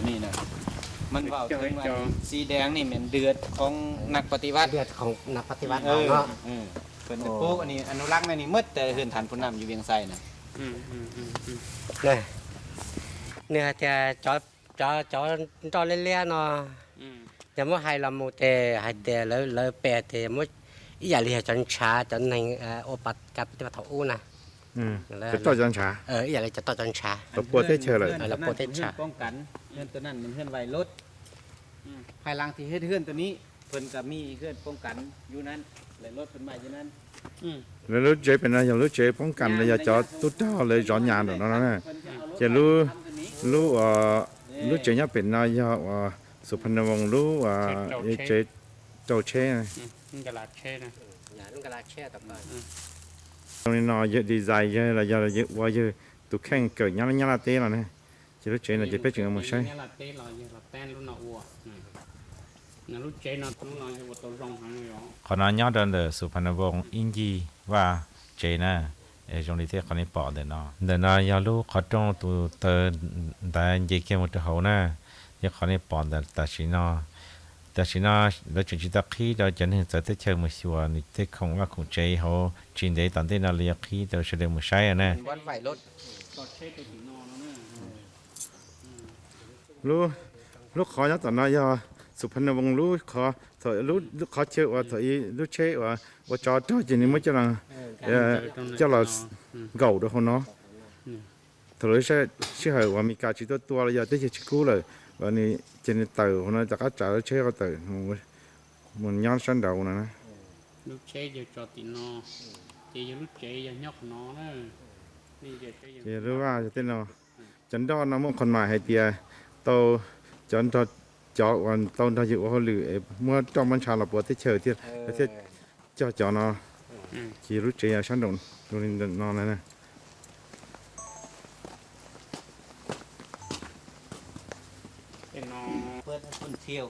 นี่นะมันเว้าถึงว่าสีแดงนี่เป็นเดือดของนักปฏิวัติ เดือดของนักปฏิวัติ เนา เนาะ เพิ่นไปปลูกอันนี้อนุรักษ์ในนี่หมดแต่เฮือนฐานผู้นำอยู่เวียงไส้น่ะ เนี่ยจะจอเล่ๆเนาะแต่เมื่อให้เราโมเตให้เดเลยแปดแต่เมื่ออย่าเรียกจนช้าจนในโอปัดกับปฏิบัติอู้นะ จะต่อจันฉา อย่าเลยจะต่อจนช้า ตัวปัวเทเชอเลย แล้วโปรเทคชั่น ป้องกันเฮือนตัวนั้นเป็นเฮือนไวรถภายหลังที่เฮ็ดเฮือนตัวนี้เพิ่นก็มีเฮือนป้องกันอยู่นั้นและรถเพิ่นมาอยู่นั้น แล้วรู้เจเป็นอะไรอย่างรู้เจป้องกันเลยอย่าจอดตุ๊ดเจ้าเลยจอนยานเนาะนะจะรู้เจเนี่ยเป็นนายสุพรรณวงศ์รู้เจโจเช่ cái là xe nè อย่าต้องกระลาแช่ต่อไป ตรงนี้นอเยอะดีไซน์เยอะอะไรเยอะว่าเยอะตุกแข่งเกิดยังละเต้แล้วเนี่ยจะรู้เจน่ะจะไปถึงมั้งใช่ nhà là tê là giờ là ten luôn nó ủa nó lúc chế nó giờ tôi rong hàng rồi ขอนย้อนเดินเลยสุพรรณวงศ์อินจีว่าเจน่ะจงดีเทคนนี้ปอดเดินยาลูกเขาจงตัวเตอแต่เยี่ยมตัวเขาน่ะยังคนนี้ปอดแต่ชินอแล้วจุดที่ตะขี้เราจะเห็นจะเชิงมือชัวนี่ที่คงว่าคงใจเขาจินได้ตอนที่เราเรียกขี้เราเฉลี่ยมือใช้อ่ะนะ วันไฟรถ cho chế tôi chỉ no nó nè รู้ขอยัดต่อนายสุพรรณวงศ์รู้ขอท thôi lúc khó chịu và thôi lúc chế và cho chỉ nên mới cho là cho là gầu được không nó thôi sẽ hỏi và mình cả chỉ tua là giờ tới chỉ cũ rồi và này chỉ nên từ nóจะก็trả chế có từ mình nhon sân đầu này lúc chế giờ cho tí nó chỉ giờ lúc chế giờ nhóc nó đó bây giờ chế giờ thìรู้ว่าจะเป็นเราฉันดอนน้ำมันคนมาให้เตียโตฉันทอจอวันตอนทออยู่ว่าหรือเมื่อจอมันชาลปวดที่เฉยที่ที่จอเนาะจีรู้ใจฉันโดนนอนเลยนะ เป็นน้อง เปิดให้คนเที่ยว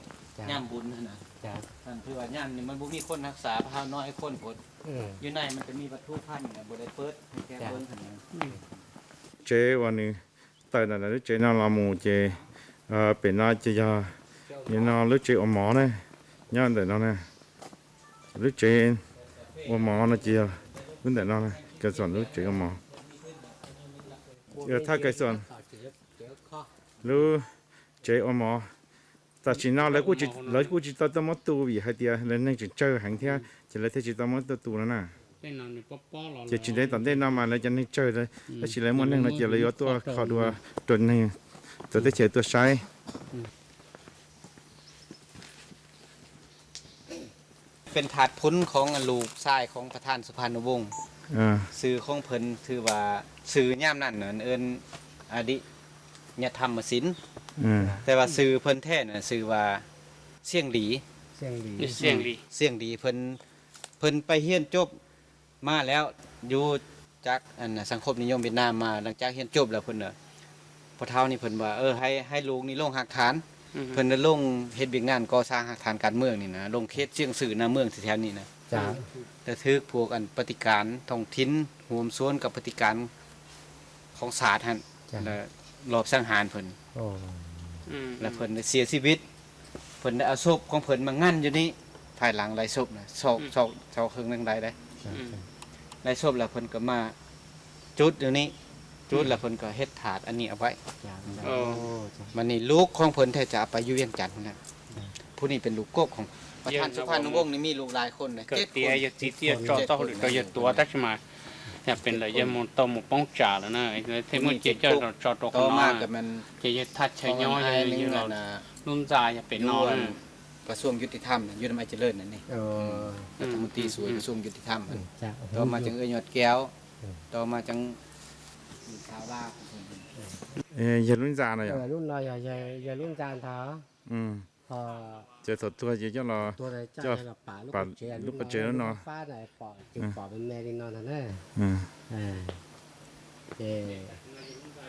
ย่ามบุญนะ จ้ะ นั่นคือว่าย่ามนี่มันบ่มีคนรักษาพาน้อยคนพดอยู่ในมันจะมีวัตถุพันธุ์บ่ได้เปิดให้แค่เบิ่งเท่านั้น chếวันนี้แต่นั่นรู้ใจน่าละมูเจเป็นน่าจะยาเนี่ยน่ารู้ใจอมหมอเนี่ยย่านแต่นั่นเนี่ยรู้ใจอมหมอนะเจียรู้แต่นั่นเนี่ยเกิดส่วนรู้ใจอมหมอถ้าเกิดส่วนรู้ใจอมหมอแต่ชีน่าแล้วกูจะต้องมาตัววิหายเดียแล้วนั่งจะเจอหังเทียจะเลยที่จะต้องมาตัวนั่นน่ะ เป็นน้องนี่ป๊อหล่อ จะชิได้ตอนได้น้ำมาแล้วจะนึกเจอเลยแล้วชิเลยมันนึงเราจะเลยเอาตัวขอดูตัวนี้ตัวได้เจอตัวใช้ เป็นถาดพุ้นของลูกชายของประธานสุพรรณวงศ์สื่อของเพิ่นถือว่าสื่อย่ามนั่นน่ะเอิ้นอดิญธรรมศิลป์แต่ว่าสื่อเพิ่นแท้น่ะสื่อว่าเสียงดี เสียงดี เสียงดี เสียงดีเพิ่นไปเรียนจบมาแล้วอยู่จากสังคมนิยมเวียดนามมาหลังจากเรียนจบแล้วเพิ่นน่ะพอเฒ่านี่เพิ่นว่าให้ลูกนี่ลงหักฐานเพิ่นได้ลงเฮ็ดเวียกงานก่อสร้างหักฐานการเมืองนี่นะลงเขตเชียงสื่อหน้าเมืองแถวๆนี้นะ จ้ะ แต่ทึกพวกปฏิการท้องถิ่นรวมส่วนกับปฏิการของศาสตร์หั่นแล้วรอบสังหารเพิ่น โอ้ แล้วเพิ่นได้เสียชีวิตเพิ่นได้เอาศพของเพิ่นมางั้นอยู่นี่ภายหลังหลายศพนะซอกเครื่องนึงได้หลายศพแล้วเพิ่นก็มาจุดอยู่นี่จุดแล้วเพิ่นก็เฮ็ดถาดอันนี้เอาไว้ จ้ะ โอ้ มันนี่ลูกของเพิ่นแท้จะไปอยู่เวียงจันทน์นั่นแหละผู้นี้เป็นลูกกบของประธานสุพรรณวงศ์นี่มีลูกหลายคนเลย เกิด 7 เตี้ ค ย น อย่าตีเตี้ยจอต้องหรือก็อย่าตัวตักมาอย่าเป็นเลยอย่ามองตอมป้องจ่าแล้วนะไอ้เทมุเจเจ้าจอตก ต่อ นอ มาก็มัน เจเยทัดใช้ย่อ ไอ้ อย่า นึง อย่า นั่นน่ะ นุ่นใจอย่าเป็นนอน กระทรวงยุติธรรมอยู่นำไอเจริญนั่นนี่ โอ้ รัฐมนตรีสวยกระทรวงยุติธรรมนั่น จ้ะ ต่อมาจังยอดแก้วต่อมาจังชาวลาว อย่าลุ้นจานเลย รุ่นเราอย่ารุ่นจานเท้าพอ เจอสดตัวเจ้าเรา ตัวไหนจ้าเราป่าลูกกระเจนเนาะฟ้าไหนปอจึงปอเป็นแม่ดินนอนนั่นแหละ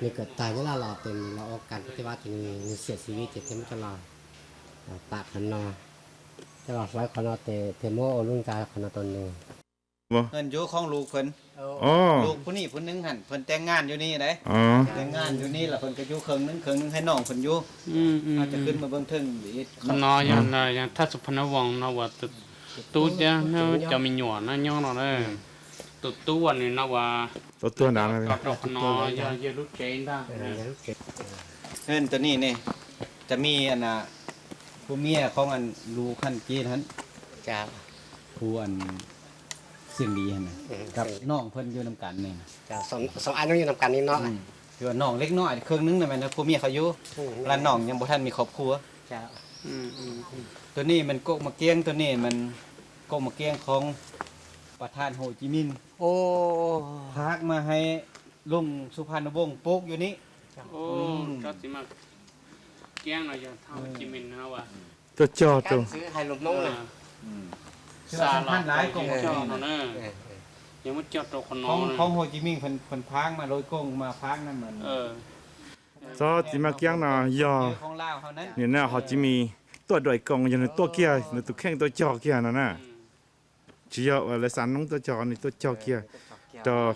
นี่เกิดตายเวลาเราเป็นเราออกการปฏิวัตินี่เสียชีวิตเจ็บเต็มตลอดปากขันนอตลอดไว้ขันนอเทโมรุ่นกายขันนอตนหนึ่ง เงินอยู่ของลูกเพิ่น อ๋อ ลูกผู้นี้ผู้นึงหั่นเพิ่นแต่งงานอยู่นี่เด้ อ๋อ แต่งงานอยู่นี่แล้วเพิ่นก็อยู่ครึ่งนึงให้น้องเพิ่นอยู่อาจจะขึ้นมาเบิ่งเทิงอีก นออย่างถ้าสุพรรณวงศ์นะว่าตู้จะจะมีหยวนนะย่อเราเนี่ยตู้วันนี้นะว่า ตัวหนาเลย ดอกนออย่าลุกเจนได้ เงินตัวนี้นี่จะมีอันน่ะผู้เมียของอันลูกคันกี้นั้น จ้า ผู้อันเสียงดีหั่นน่ะกับน้องเพิ่นอยู่นํกันนี่ จ้าสองอันต้องอยู่นำกันนี่เนาะ คือว่าน้องเล็กน้อยครึ่งนึงน่ะแม่นผู้เมียเขาอยู่แล้วน้องยังบ่ทันมีครอบครัว จ้า ตัวนี้มันโกกมะเกียงตัวนี้มันโกกมะเกียงของประธานโฮจิมินห์ โอ้ พากมาให้ลุงสุพรรณวงศ์ปลูกอยู่นี่ โอ้ก็สิมาเกี้ยงเราจะทำจิมินนะว่า ตัวจอตัว ซื้อให้ลมลงเลย สาพันหลายกง เจ้าเนาะยังไม่เจ้าตัวคนน ข อ อง น ของโฮจิมินห์เพิ่นพางมาโรยกงมาพางนั่นเหมือน ซอจิมาเกี้ยงน่ะยอ ของลาวเฮานั้น เนี่ยน่ะเขาจะมีตัวดอยกองอย่างตัวเกียร์ตัวแข้งตัวจอเกียร์นั่นน่ะchỉ là sản nông tôi cho này tôi cho kia cho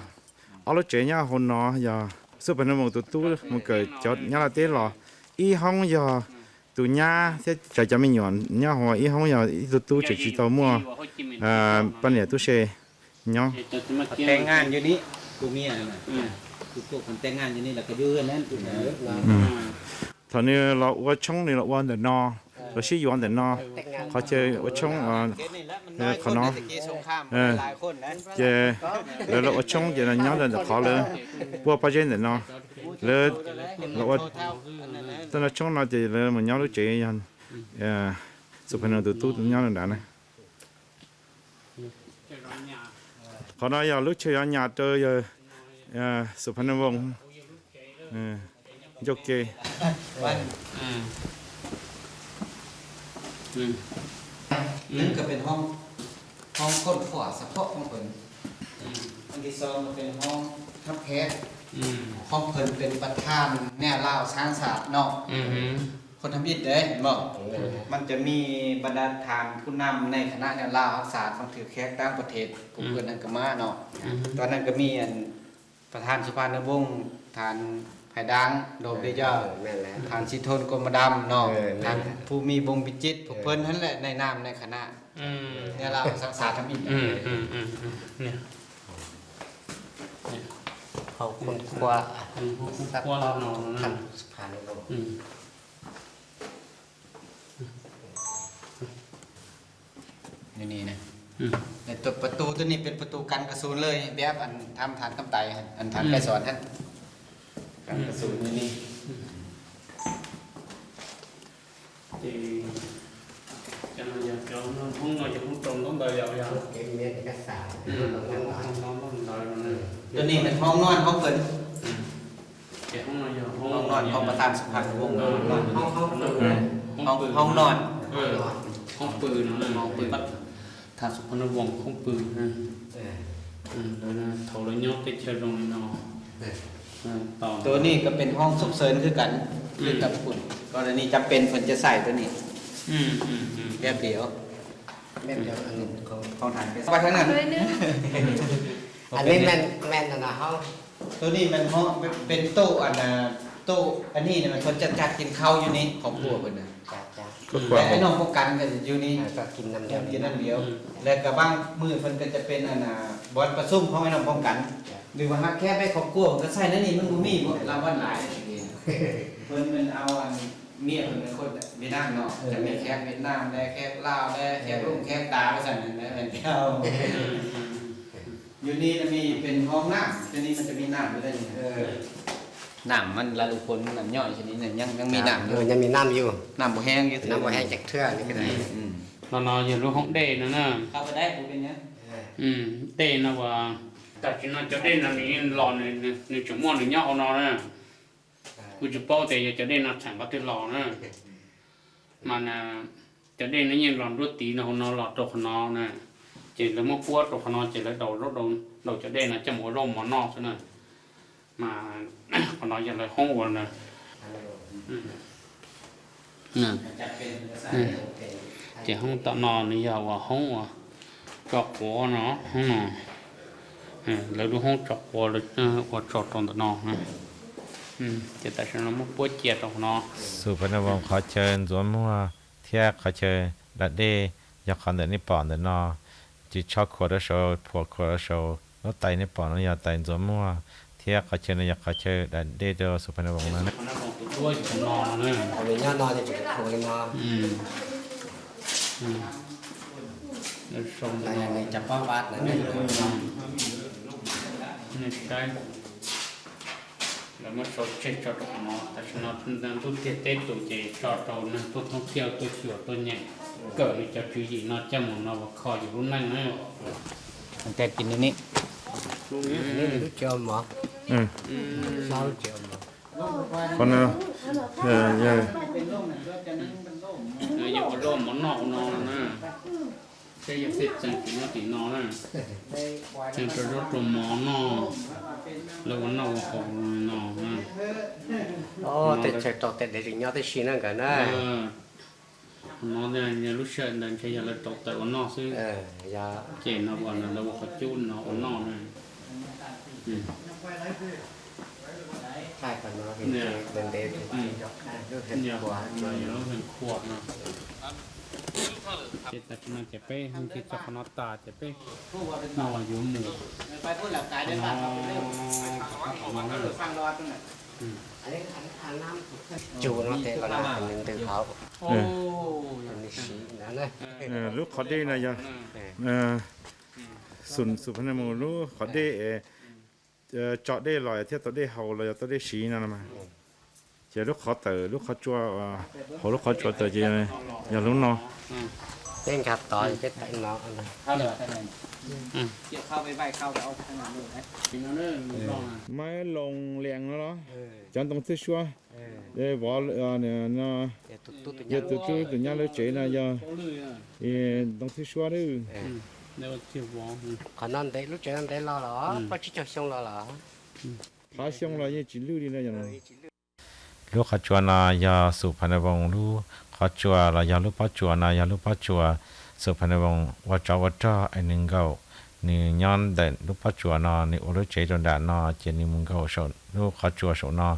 ở lúc trẻ nhau hôm nó giờ số phần nó một tụ một cái cho nhau là thế là y không giờ tụ nhà sẽ chạy cho mình nhọn nhau họ y không giờ tụ chỉ tao mua ban ngày tụ xe nhau แต่งงานอยู่นี่กูเมียน่ะคือพวกคนแต่งงานอยู่นี่แล้วก็อยู่กันนั้น thằng này là qua trong này là qua để no เราชื่อย้อนแต่นอเขาเจอว่าช่อง เคสนี่แหละมันน้อย ข ค อน เนาะ ในตะกี้สงคราม เออ หลายคนนะ เจแล้วเราว่าช่องเจเราย้อนแต่ขอเลยพวกประเจนแต่นอเลยเราว่าตอนเราช่องเราเจเลยมันย้อนรู้เจยันสุพรรณตัวตู้ย้อนนั่นนะขอน้อยอย่าลุกเชียร์หยาดเจอสุพรรณวงศ์ยกเก นั่นก็เป็นห้องค้นขวาเฉพาะของเพิ่นอันที่สองก็เป็นห้องทับแพทย์ห้องเพิ่นเป็นประธานแน่เล่าช้างศาสตร์เนาะคนทำอิฐเด้บอกมันจะมีบรรดาฐานผู้นำในคณะแนวเล่าศาสตร์ฟังถือแขกต่างประเทศผู้เพิ่นนั่นก็มาเนาะตอนนั้นก็มีอันประธานสุพรรณวงศ์ฐานไผ่ดังโดมเดย่า แม่นแล้ว ฐานสิทนกรมดำเนาะ แม่น ทางผู้มีบงบิจิตพวกเพิ่นนั่นแหละในนามในคณะเนี่ยเราสังสาทำอิฐ เนี่ย เขาคนคว้า พวกเราเนาะ ท่านสุภานุวงศ์ นี่นะในตัวประตูตัวนี้เป็นประตูกันกระสุนเลยแบบอันทำฐานกำไตอันฐานไกรสอนท่านกันกระสุนนี่ thì cho nó giờ cho nó không ngồi cho không trồng không đời giàu giàu เก็บเมียนเอกสาร không đời rồi ตัวนี้เป็นห้องนอนห้องเพิ่น thì không ngồi giờ ห้องนอนของประธานสุพรรณวงศ์ห้องนอน không pừ nó là pừ bắt thà sụp nó vòng không pừ ha rồi là thầu nó nhót cái chơi rồng nó ตัวนี้ก็เป็นห้องฉุกเฉินคือกันคือกับคุณกรณีจำเป็นเพิ่นจะใส่ตัวนี้แบบเดียว แม่นเดียวอันนี้ของ ห้องฐานไกรสอนไปทางนั้น อันนี้แม่นนะห้อง ตัวนี้มันห้องเป็นโต๊ะอันน่ะโต๊ะอันนี้เนี่ยมันคนจัดกินข้าวอยู่นี่ของครัวเพิ่นน่ะ จ้า ก็กว่า แต่ไอ้น้องพวกกันก็อยู่นี่ ก็กินน้ำเดียว กินนั่นเดียว แล้วก็บางมื้อเพิ่นก็จะเป็นอันน่ะบอลประชุมของไอ้น้องพวกกัน หรือว่าฮักแค่ไปครอบครัวก็ใส่นั่นนี่มันบ่มีบ่รางวัลหลายเพิ่นมันเอาอันเมียเพิ่นเป็นคนเวียดนามเนาะจะมีแขกเวียดนามและแขกลาวและแขกรุ่งแขกตาว่าซั่นนั่นแหละเป็นเดียวอยู่นี่จะมีเป็นห้องน้ำทีนี้มันจะมีน้ำอยู่ได้นี่น้ำมันละลุคนน้ำย่อยชนิดนึงยังมีน้ำอยู่ ยังมีน้ำอยู่ น้ำบ่แห้งอยู่ น้ำบ่แห้งจากเทื่อนี่ก็ได้ nó giờ lúc không đê nữa nè เข้าไปได้บ่เป็นหยัง đê nó và tại vì nó cho đê là mình lò này chúng món này nhau nó nè cứ chụp bao thì cho đê nó chẳng có cái lò nữa mà là cho đê nó như lò rút tí nó lò trộn nó nè chỉ là một cuốc trộn nó chỉ là đầu cho đê nó chấm một rôm mà nó thế này mà còn nó giờ là không còn nè จะเป็นภาษา chỉ không tạo nò này giờ và không à chọc của nó không nè lấy đôi không chọc của được và chọc trong tạo nò nè chỉ tại sao nó mất bớt chẹt trong nó สุพรรณวงศ์ขอเชิญสวนมัวเทียขอเชิญดัดเดยาคอนเดนิปอนเดนอจีชอบขวดโชว์พวกขวดโชว์แล้วไตนิปอนแล้วยาไตสวนมัวเทียขอเชิญอยากขอเชิญดัดเดเดอสุพรรณวงศ์นั้น nó còn tụt đuôi trong nó nè เอาไปย่อนอนจะโอยนอน nó xong อะไรในจับป้าวัดนั่น này cái là mất số chết cho nó tại sao nó tôi tiết tết tôi chỉ cho trâu nên tôi không theo tôi sửa tôi nhẹ cỡ đi cho chú gì nó chăm một nó và khỏi lúc này nữa มันจะกินอันนี้ นี่รู้เจียวหมอเช้าเจียวหมอ คนเนาะเยอะ เป็นโรคนั่นก็จะนั่งเป็นโรค giờ có lô món nọ nó nè cái giờ thịt chẳng chỉ nó chỉ nó nè chẳng cho rất là món nó là món nào của nó nè โอ้แต่เจ็บตัวแต่เด็กย่อแต่ชีนั่นกันนะ nó là nhà lúc sợ nên cái giờ là trộn tại món nó xứ ยา chỉ nó còn là một cái chun nó món nó nè ใช่กันเนาะเห็นเดินเดินเห็น nhà หัว mà nó thành khuột nè chỉ tại nó chỉ bé không chỉ cho nó tà chỉ bé nó là dưới mù ไปพูดหลับตายได้ป่ะครับเร็วฟังรอตรงไหน อันนี้อันน้ำจูนมาเตะเราหนึ่งตึกเขา โอ้ อันนี้สีนั่นเลย ลูกขอได้นะยาสุพรรณมงลูกขอได้เจาะได้ลอยเทียบตัวได้เฮาเลยตัวได้สีนั่นมาเจอลูกขอเต๋อลูกขอจัวเขาลูกขอจัวเต๋อจีเลยอย่าลุ้นเนาะ เต้นขัดต่อยcái tay nó này เข้าเลยข้างในเกี่ยวเข้าไปใบเข้าไปเอาข้างในเลยนะ จริงแล้วเนี่ยลองอ่ะ ไม่ลงแรงแล้วเนาะจันต้องซื้อชัวเดี๋ยวบอกเนี่ยเนาะ để tụt tụt tự เดี๋ยว nhiên ตัวตัวนี้เลยเจ๋นะยา โอ้เลยอ่ะ ต้องซื้อชัวด้วย เดี๋ยวเที่ยววอง còn non đấy lúc chơi non đấy lo đó có chỉ cho xong lo đó พาช่องเราเนี่ยจีลู่ดีนะอย่างนั้น ลูกขจวนายาสุพรรณวงศ์ลูกขจวรายาลูกปัจจวนายาลูกปัจจวสุพรรณวงศ์วัจวัจไอหนึ่งเก้านี่ย้อนเด่นลูกปัจจวนอนี่โอรุเจจนดานอเจนี่มึงเก้าสดลูกขจวสนอ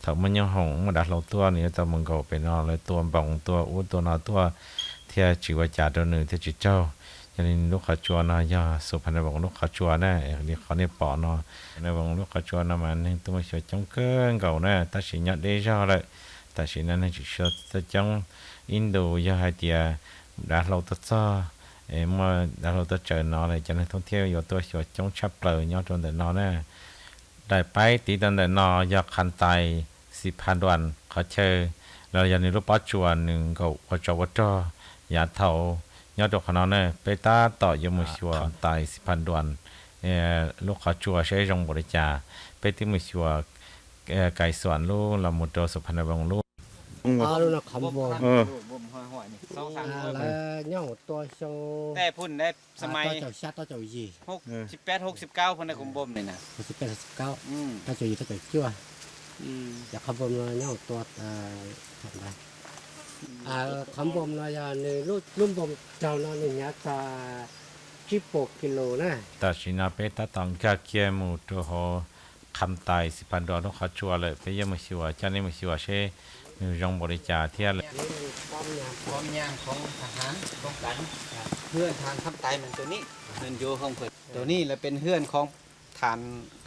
ถ้ามันยังหงมันดัดเราตัวนี่แต่มึงเก้าเป็นนอเลยตัวบ่งตัวอู้ตัวนอตัวเทียจิวจาตัวหนึ่งเทียจิเจ้าอย่างนี้ลูกขจวนายาสุพรรณวงศ์ลูกขจวแน่นี่เขาเนี่ยปอนอในวงลูกขจวนมันนี่ตัวมันเฉยจังเกินเก่าแน่แต่สิยัดได้ยาเลยแต่สินั้นให้จิเชื่อจะจังอินโดยาไฮเดียดัดเราตัวซ้อmà đã lâu tới trời nó này cho nên thông theo vô tôi sẽ chống chấp lời nhau trong đời nó nè đại bái tí đơn đời nó do khăn tay si phán đoàn khó chơi rồi giờ này lúc bắt chuồn đừng cậu qua cho bắt cho giá thầu nhau trong nó nè bây taต่อยังมือชัวkhăn tay si phán đoàn lúc khó chùa sẽ dùng bộ trà bây tíมือชัวไก่สวนลูกเราหมดตัวสุพรรณวงศ์ลูก luôn là khẩm bồn บ่มห้อยๆนี่สองข้าง là nhau một tôi sau แต่พุ่นได้สมัย tôi chào sát tôi chào gì 68 69พุ่นได้คุมบ่มนี่นะ một十八十cao อืม tôi chào gì tôi chào chưa อืม dạ khẩm bồn là nhau một tôi thật này khẩm bồn là giờ này lúc lúc bồn chào nó này nhá ta chip một kilo nè แต่ชินาเปตตังกาเกียมูตัวหอคำตายสิพันดอนต้องขชัวเลยไปยังมือชัวเจ้านี่มือชัวเช่มือรองบริจาเทียเลย พร้อมย่างของทหารป้องกันเพื่อนทานคำไตเหมือนตัวนี้เงินโยของเพิ่นตัวนี้แหละเป็นเพื่อนของฐาน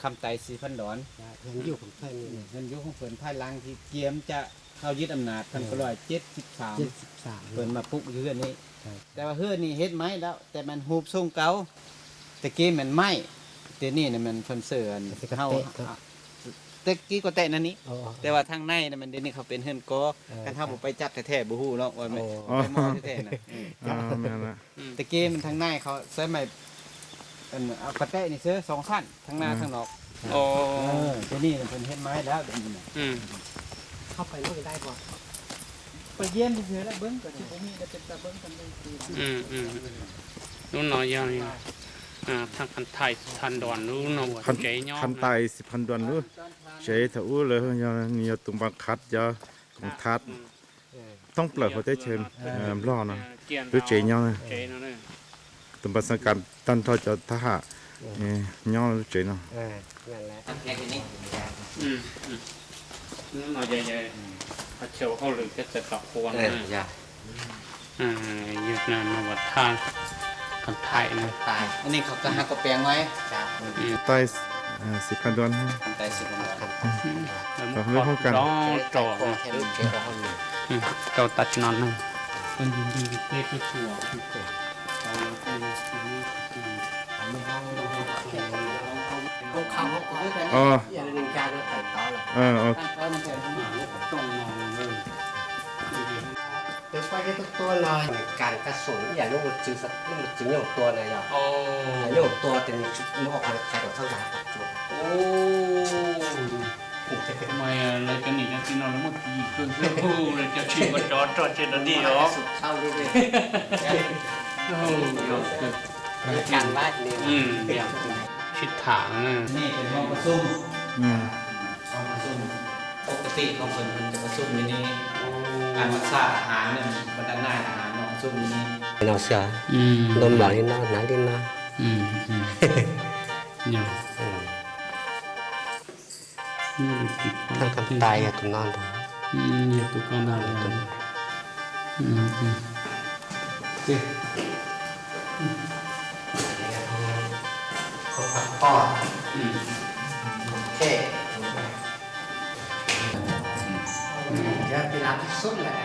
คำไต4,000 ดอน ยังอยู่ของท่านนี่ เงินโยของเพิ่นภายหลังที่เกียมจะเข้ายึดอำนาจ1973 73 เพิ่นมาปลุกเฮือนนี้แต่ว่าเฮือนนี่เฮ็ดไม้แล้ว แต่มันฮูบทรงเก่าแต่กี้มันไม้แต่นี่น่ะมันเพิ่นเสืออันเฮาแต่กี้ก็แต่นั่นนี้ แต่ว่าทางในน่ะมันเดี๋ยวนี้เขาเป็นเฮือนกอกันเฮาบ่ไปจัดแท้ๆบ่ฮู้เนาะว่าไม่ไปมอแท้ๆน่ะ แม่ละ แต่กี้มันทางในเขาใช้ไม้อันเอากระแตะนี่เสื้อ2ชั้นทั้งหน้าทั้งนอก โอ้ แต่นี่น่ะเพิ่นเฮ็ดไม้แล้วเดี๋ยวนี้น่ะ อืม เข้าไปนู่นได้บ่ ไปเยี่ยมซื่อๆแล้วเบิ่งก็สิบ่มีได้เป็นตาเบิ่งกันเลย นู่นนอนยังทางคันไทยทันดอนนู่นนอน คัน ใจย่อ คันตายสิพันดวนรู้เจ๋ถ้าอู้เลยเนี่ยตุ่มบังคัดยาของทัดต้องเปลือกเขาได้เชิญรอนะรู้เจ๋ยา ใจนั่นเลย ตุ่มบังสังกัดตันทอจะทหารยารู้เจ๋ยเนาะ นั่นแหละ แค่นี้ นู่นนอนใหญ่ๆเขาเชียวเขาหรือจะตอกควงนะ dạ ยึดนั่นวัดทางคันไทยนะ ตาย อันนี้เขาก็หาก็แปลงไว้ ตายสิพันดวน ทำใจสิบ่ได้ แล้วมันก็ร้องจอ có thể lúc chế đó hơn nữa เจ้าตัดนอนนั่งเป็นยินดีเต้ก็ชัวร์เอาแล้วก็มีที่นี่ không không không có cái อ๋อ giờ nên ca nó phải đó là ต้องนอนเลย cái quay cáiตัวลอยการกระสุนอย่างนี้มันจึงสักนี่มันจึงอย่างตัวเลยอ่ะ โอ้ อย่างตัวแต่นี่ชุดนอกอะไรใครก็เท่าไหร่ตัดจุด โอ้ทำไมอะไรกันอีกที่นอนแล้วมันตีเกินโอ้เลยจะชิมกันจอดเจนดีเหรอ สุดเท่าเลย โอ้ย การบ้านนี่ อย่างชิดถางนะ นี่เป็นห้องประชุมห้องประชุมปกติของเพิ่นมันจะประชุมอยู่นี่การรักษาอาหารเนี่ยบรรดาหน้าอาหารเนาะประชุมอยู่นี่ nó sợ nôn bảo đi nó nãy đi nó เนี่ยนี่ติด thằng cầm tay à tụi non thôi เนี่ยตัวกันอะไรสิ không phải to ok าที่สุดแหละ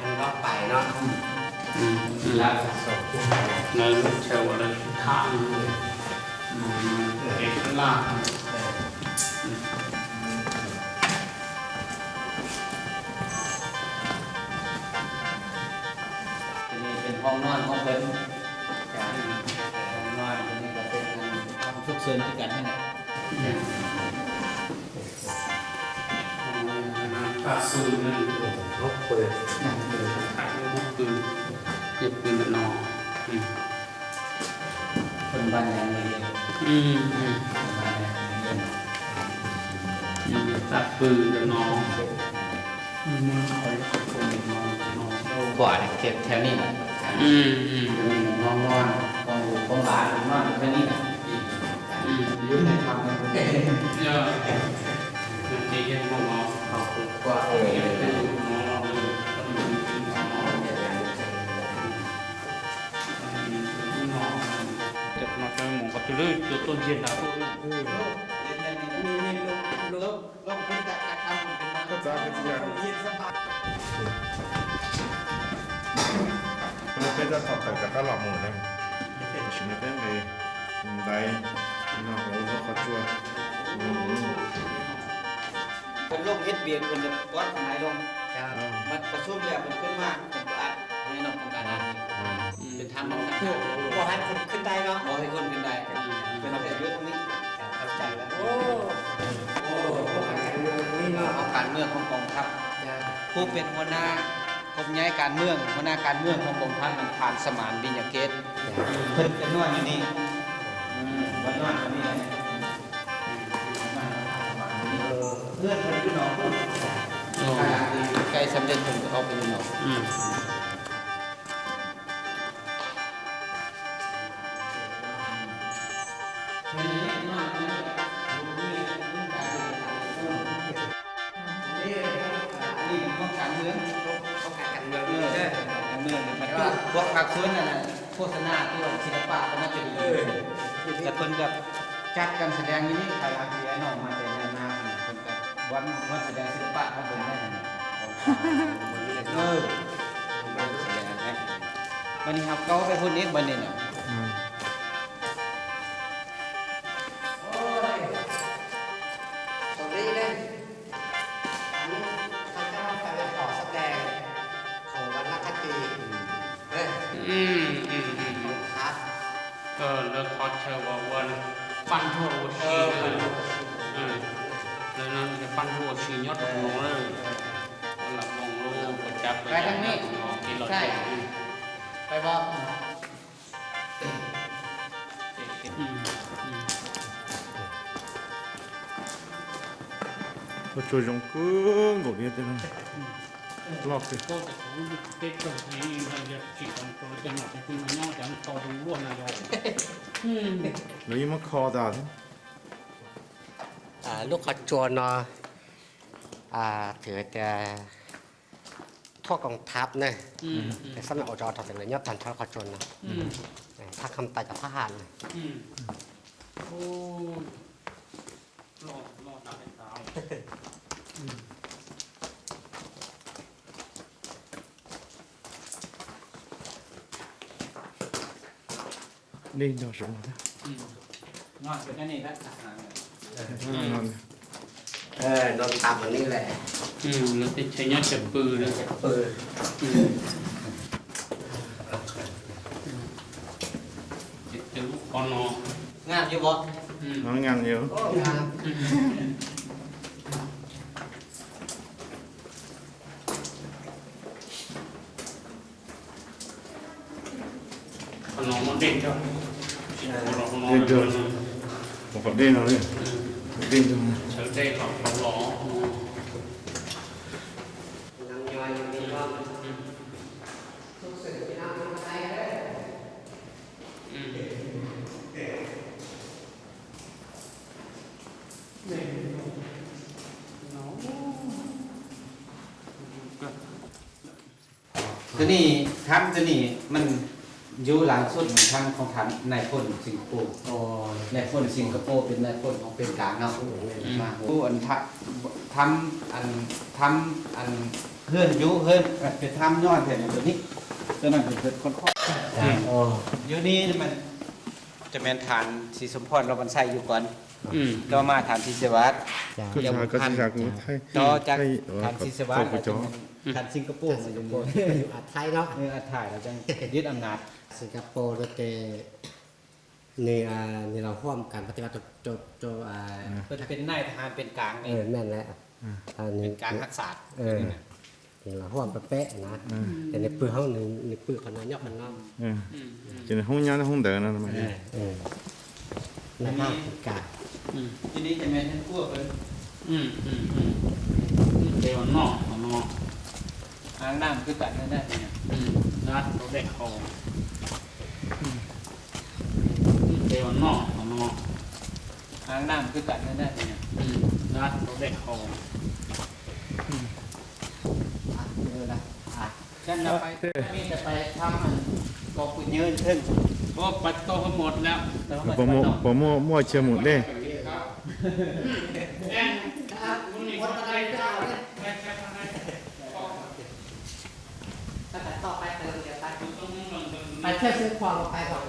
มันรอบไปเนาะ là nơi chờ ở đây thang để làm ทีนี้เป็นห้องนอนของเพิ่นจ้ะห้องนอนตัวนี้ก็เป็นห้องฉุกเฉินคือกันให้น่ะ và sư nên รบเปิด phải một từ nhập từ là nó เพิ่นบ้านยังไม่เรียน บ้านยังไม่เรียน tập từ là nó กว่าเนี่ยเก็บแถวนี้น่ะจะมีห้องนอนห้องลูกห้องหลานนอนแค่นี้น่ะอยู่ในทำกันเอง nhờ thì cái mong nó กว่า nó được nó cho mong có từ từ từ tôn diện là thôi ก็จะเป็นอย่างมันเป็นจะถอดแต่จากก็หลอกหมูนะชิมไม่เป็นเลยได้น้องเขาเขาชัว เป็นโรคเฮ็ดเบียร์คนจะวัดขนาดลง จ้า มันประชุมแล้วมันขึ้นมากเป็นอัดในนอกของการนั้นเป็นทำนอกกัน บอกให้คนขึ้นได้เนาะ ขอให้คนเป็นได้เป็นแต่เยอะตรงนี้ เข้าใจแล้วโอ้การเมืองนี่เนาะ เอาการเมืองของกองทัพ จ้า ผู้เป็นหัวหน้ากรมย้ายการเมืองหัวหน้าการเมืองของกองทัพมันผ่านสมานบิญญาเกตเพิ่นเป็นนวดอยู่นี่วันนวดวันนี้เลยเพื่อนเพิ่นอยู่หนองใกล้สำเร็จเพิ่นก็เอาไปอยู่หนอง นี่ป้องกันเมือง ต้องการเมือง เอ นี่ อ ใช่ การเมืองมันก็พวกผักสวนน่ะโฆษณาตัวศิลปะก็น่าจะดีแต่เพิ่นกับจัดการแสดงอยู่นี่ใครรักที่ไอ้น้องมาแต่นานๆเพิ่นกับวันแสดงศิลปะเขาเพิ่นได้นั่นแสดงนะวันนี้ครับเขาไปพูดนี้บัดนี้น่ะ ตรงนี้เลยอันนี้เขาจะมาแสดงขอแสดงของวรรณคติเฮ้ยครับ แล้วเขาเชื่อว่าวันปั้นทั่วโอชีแล้วนั้นจะปั้นทั่วโอชียอดลงเลยหลับลงลูกประจับที่เรา ไปบอก ก็ช่วยจงกุ้งตัวนี้จะนะลอกสิ ก็จะรู้เด็กตรงนี้มันจะฉีดตรงตัวจะหนักคุณมันย่อจังต่อตรงร่วงนายก แล้วยังมาคอดาสิ ลูกขจรเนาะถือแต่ทั่วกองทัพเนี่ยแต่สำหรับอจทแต่ละยอดทันทอดขจรนะถ้าคำตายจากทหารเลย โอ้รอตัดเป็นสาว นี่เดี๋ยวชมนะ นอนเป็นนี่ครับ โดนตามแบบนี้แหละ แล้วติดใช้ยอดจับปืนเลย เปิด ติดตึ้งคอนอง านอยู่บ่ น้องงานเยอะ โอ้งาม คอนองมันเด็กจ้ะคอนอง เดือดผมขอเด่นเอาเลยเด่นจัง เชิญได้หลอกหลอก นางย่อยนี่ก็ทุกสิ่งที่น้ำมันได้เลย ตัวนี้ทำตัวนี้มันอยู่หลังสุดของทางของทางนายพลสิงคโปร์ โอ้ นายพลสิงคโปร์เป็นนายพลของเป็นกลางเนาะมาผู้อันทำอัน เพื่อนอยู่เพื่อนไปทำยอดแผ่นตัวนี้ตัวนั้นเป็นเพื่อนคนข้อ โอ้ อยู่นี่มันจะเป็นฐานสีสมพรเราบันไซอยู่ก่อน อืม ต่อมาฐานสีเสวัสด จ้า ก็ชาก็ชากูไทย ต่อจาก ไทย ฐานสีเสวัสด กูจ้อ ฐานสิงคโปร์มาอยู่นี่ อยู่อัดไทยเนาะ อัดถ่ายเราจะยึดอำนาจ สิงคโปร์เราเจนี่นี่เราร่วมกันปฏิวัติโจเป็นนายทหารเป็นกลาง เอ นี่ อแม่นแล้วอันนี้ เป็นกลางทักษะ เออนี่เราร่วมเป๊ะๆนะแต่ในปืนเขาหนึ่งในปืนเขาน้อยยกมันน้อง จะในห้องยาในห้องเดินนะทำไม ในภาคกา ทีนี้จะเป็นท่านกู้เพิ่น เดี๋ยวนอกนอก อ่างน้ำคือกันนั่นแหละเนี่ย นัดเราได้ของเดี๋ยวนอกนอก อ่างน้ำคือกันนั่นแหละเนี่ย นัดเราได้ของ ฉันจะไปมีจะไปทำมันกอปุ่นยืนขึ้น เพราะปัดโตเขาหมดแล้ว ปมปมมั่วเชื่อหมดเลย ต่อไปเติมเดี๋ยวไปเชื่อซื้อความไปก่อน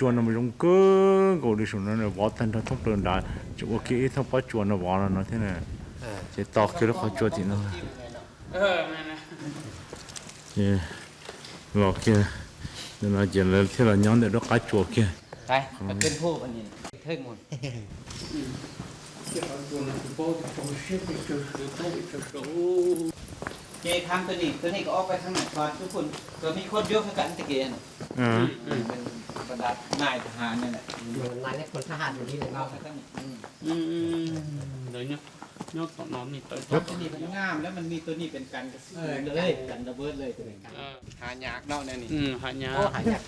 ชวนมันลงเก้อกูดิฉันเนี่ยวัดทันทุกเดือนได้จะโอเคทั้งปัจจุบันวันนั้นที่เนี่ยจะต่อคิดแล้วเขาจวดที่นั่น แม่นะ จะหลอกแกเดี๋ยวเราจะเล่นที่เราย้อนเดี๋ยวเรากัดจวดแก ไปมันเป็นผู้อันนี้เทิงหมดเจทำตัวนี้ก็ออกไปทางไหนก่อนทุกคนก็มีคนเยอะขึ้นกันตะเกียนเป็นบรรดานายทหารนี่แหละ นายเล็กคนทหารอยู่นี่เลย เอา เนาะ ไปทางนี้ เดี๋ยวเนี่ยยกของน้องนี่ต่อย ตัวนี้มันงามแล้วมันมีตัวนี้เป็นกันเลยกันระเบิดเลยตัวนี้หายากเนาะเนี่ยนี่ หายา โอ้หายาก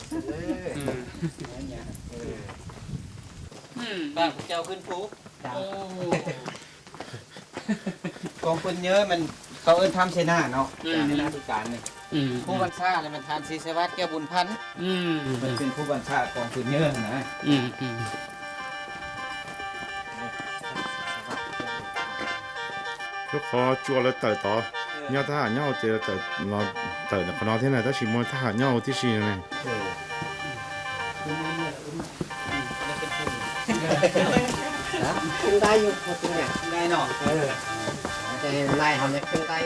หายากบ้านเจ้าขึ้นภู โอ้ กองคนเยอะมันเขาเอิ้นทำเสนาเนาะในราชการนี่ผู้บัญชาเนี่ยมันทานศรีสวัสดิ์แก้วบุญพันธ์มันเป็นผู้บัญชากองคนเยอะนะ ลูกคอจวดแล้วต่อยต่อเนี่ยถ้าหาเนี่ยเจอแต่เราต่อยคนเราที่ไหนถ้าชิมว่าถ้าหาเนี่ยที่ชิมเนี่ย ขึ้นได้อยู่พอจริงเนี่ย ได้เนาะ แต่นายเขาเนี่ยขึ้นได้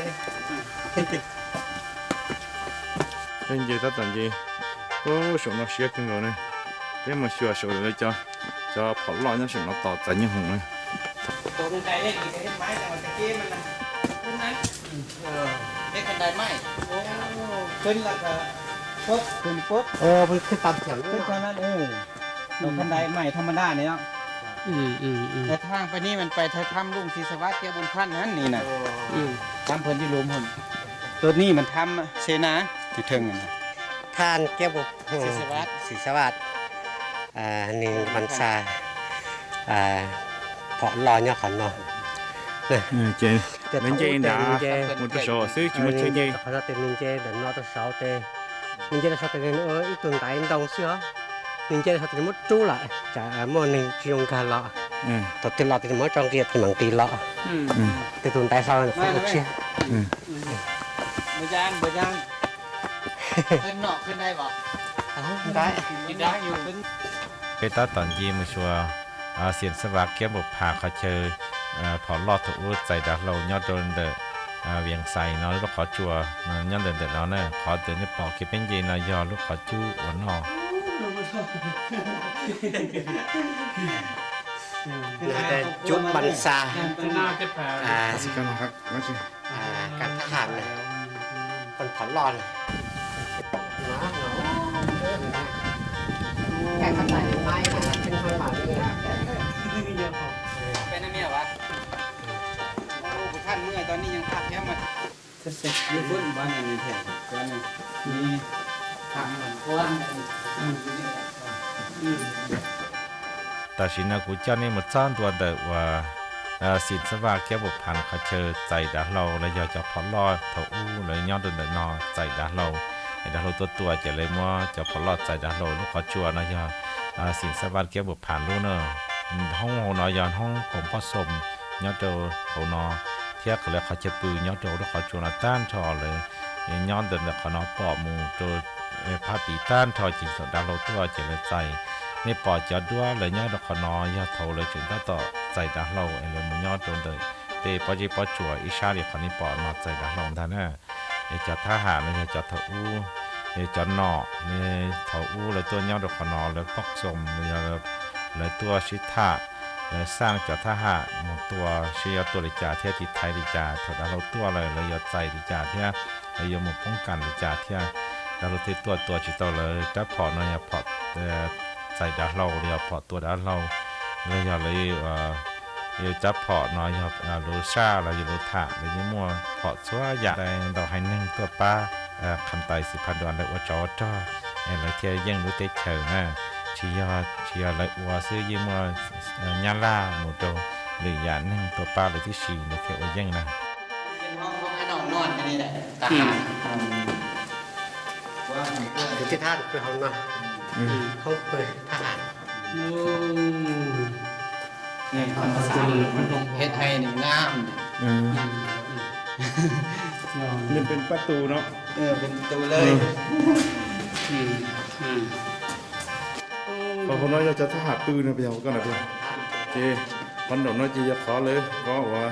เป็นเยอะตั้งแต่โอ้ส่งเราเสียกันเลยแต่มาชัวร์ชัวร์เลยจะผลลอยนั่นส่งเราต่อใจยังหงเลย ตัวมันไดเล็กอีกเห็นไหมแต่ว่าตะกี้มันนะขึ้นนะเล็กกันไดไหมขึ้นแล้วก็ปุ๊บขึ้นปุ๊บ โอ้มันขึ้นตามเสียง ขึ้นตอนนั้นตรงกันไดใหม่ธรรมดาเนี่ยเนาะแต่ทางไปนี่มันไปทำลุงศรีสวัสดิ์แก้วบุญพันธ์นั่นนี่นะทำเพิ่นที่รวมหุ่นตัวนี้มันทำเสนาที่เทิงนั่นน่ะ ท่านแก้วบุก ศรีสวัสดิ์ ศรีสวัสดิ์นี่บันซาเพาะรอเนี่ยขอนเนาะ เจนเป็นเจนดาหมดตัวโซ่ซื้อชิมเชย เขาจะเป็นนินเจแต่นอตัวเสาเตนินเจเราชอบแต่เอออีตุนไตดองเสือนินเจเขาจะมุดจู้ละจะมอนิจิงกันละตัวตีละตีมอจองเกียร์ตีมังตีละแต่ตุนไตเสาเนี่ยเขาเชี่ย บ่ย่างขึ้นเนาะขึ้นได้บ่ ได้ กินได้อยู่ขึ้น ไปตาตอนยีมาชัวเสียนสวักเกี่ยวกับผาเขาเจอพอลอดถูใจดักเรายอดโดนเดเวียงใส่เนาะลูกขอจัวยอดเดินเนาะเนี่ยขอเดินนี่ปอกเก็บเป็นยีนายอลูกขอจู้หวนหอ จุดบันซา น่าจะแพ้ สิกันครับมาสิ การทหารเลยคนถอนรอนแก่ขันไหลไม้นะเป็นคนผ่านเลย เป็นอันเนี้ยวะโอ้ผู้ท่านเมื่อยตอนนี้ยังพักแค่มาเสร็จยืดพุ่นบ้านนี้แท้บ้านนี้มีทางเหมือนก้อน แต่สินะกูเจ้านี่มาจ้างตัวเด็กว่าสินสวักเกี่ยวกับพันเขาเจอใจดักเราแล้วอยากจะพอลอดถูเลยยอดเดินเนาะใจดักเรา ดาโลตัวจะเลยมัวจะพอลอดใจดาโลลูกขอจัวนะยาสินสวัสดิ์เก็บบุผ่านรู้เนอะห้องนอยอนห้องผมพ่อสมยอดโจเขานอเทียบกันแล้วเขาจะปืนยอดโจลูกขอจัวนะต้านทอเลยย้อนเดินแล้วเขานอปอมูโจพาปีต้านทอจริงดาโลตัวจะเลยใจในปอดจะด้วยเลยยอดเขานอยอดโทเลยถึงต่อใจดาโลเลยมันยอดโดนเลยเตะปอจีปอจัวอิชาเรียกคนนี้ปอดมาใจดาโลท่านน่ะจะทหารเลยจะทะอู้จะหนอเนี่ยทะอู้เลยตัวยอดเขานอเลยปอกสมเลยตัวชิทะเลยสร้างจะทหารหมดตัวเชียตัวลิจ่าเทียติไทยลิจ่าถอดเราตัวเลยยอดใจลิจ่าเทียเลยยอมป้องกันลิจ่าเทียเราเทตัวชิตเลยจะพอเนาะพอใจดาเราเดียวพอตัวดาเราเลยยอดเลยจับพอเนาะรู้ชาเราอยู่รู้ถะเลยยิ่งมัวพอชัวอยากได้ดอกให้นึ่งตัวป้าคำไต่10,000 ดอลเลยว่าจอเลยเทียยังรู้เตะเฉิงอ่ะชียเลยว่าซื้อยิ่งมัวยาล่าหมดโตหรืออย่างนึ่งตัวป้าเลยที่4เลยเทียว่ายังนะ เป็นห้องไอ้น้องนอนกันนี่แหละทหารว่ามันเพื่อน เดี๋ยวที่ท่านคือห้องนอนห้องเปิดทหาร เนี่ยธรรมศาสตร์เฮ็ดให้นี่งาม นี่เป็นประตูเนาะ เป็นตัวเลย บางคนน้อยจะทหารปืนนะไปเอาก็นะพี่เจคนดอกน้อยจีจะขอเลยก็ว่า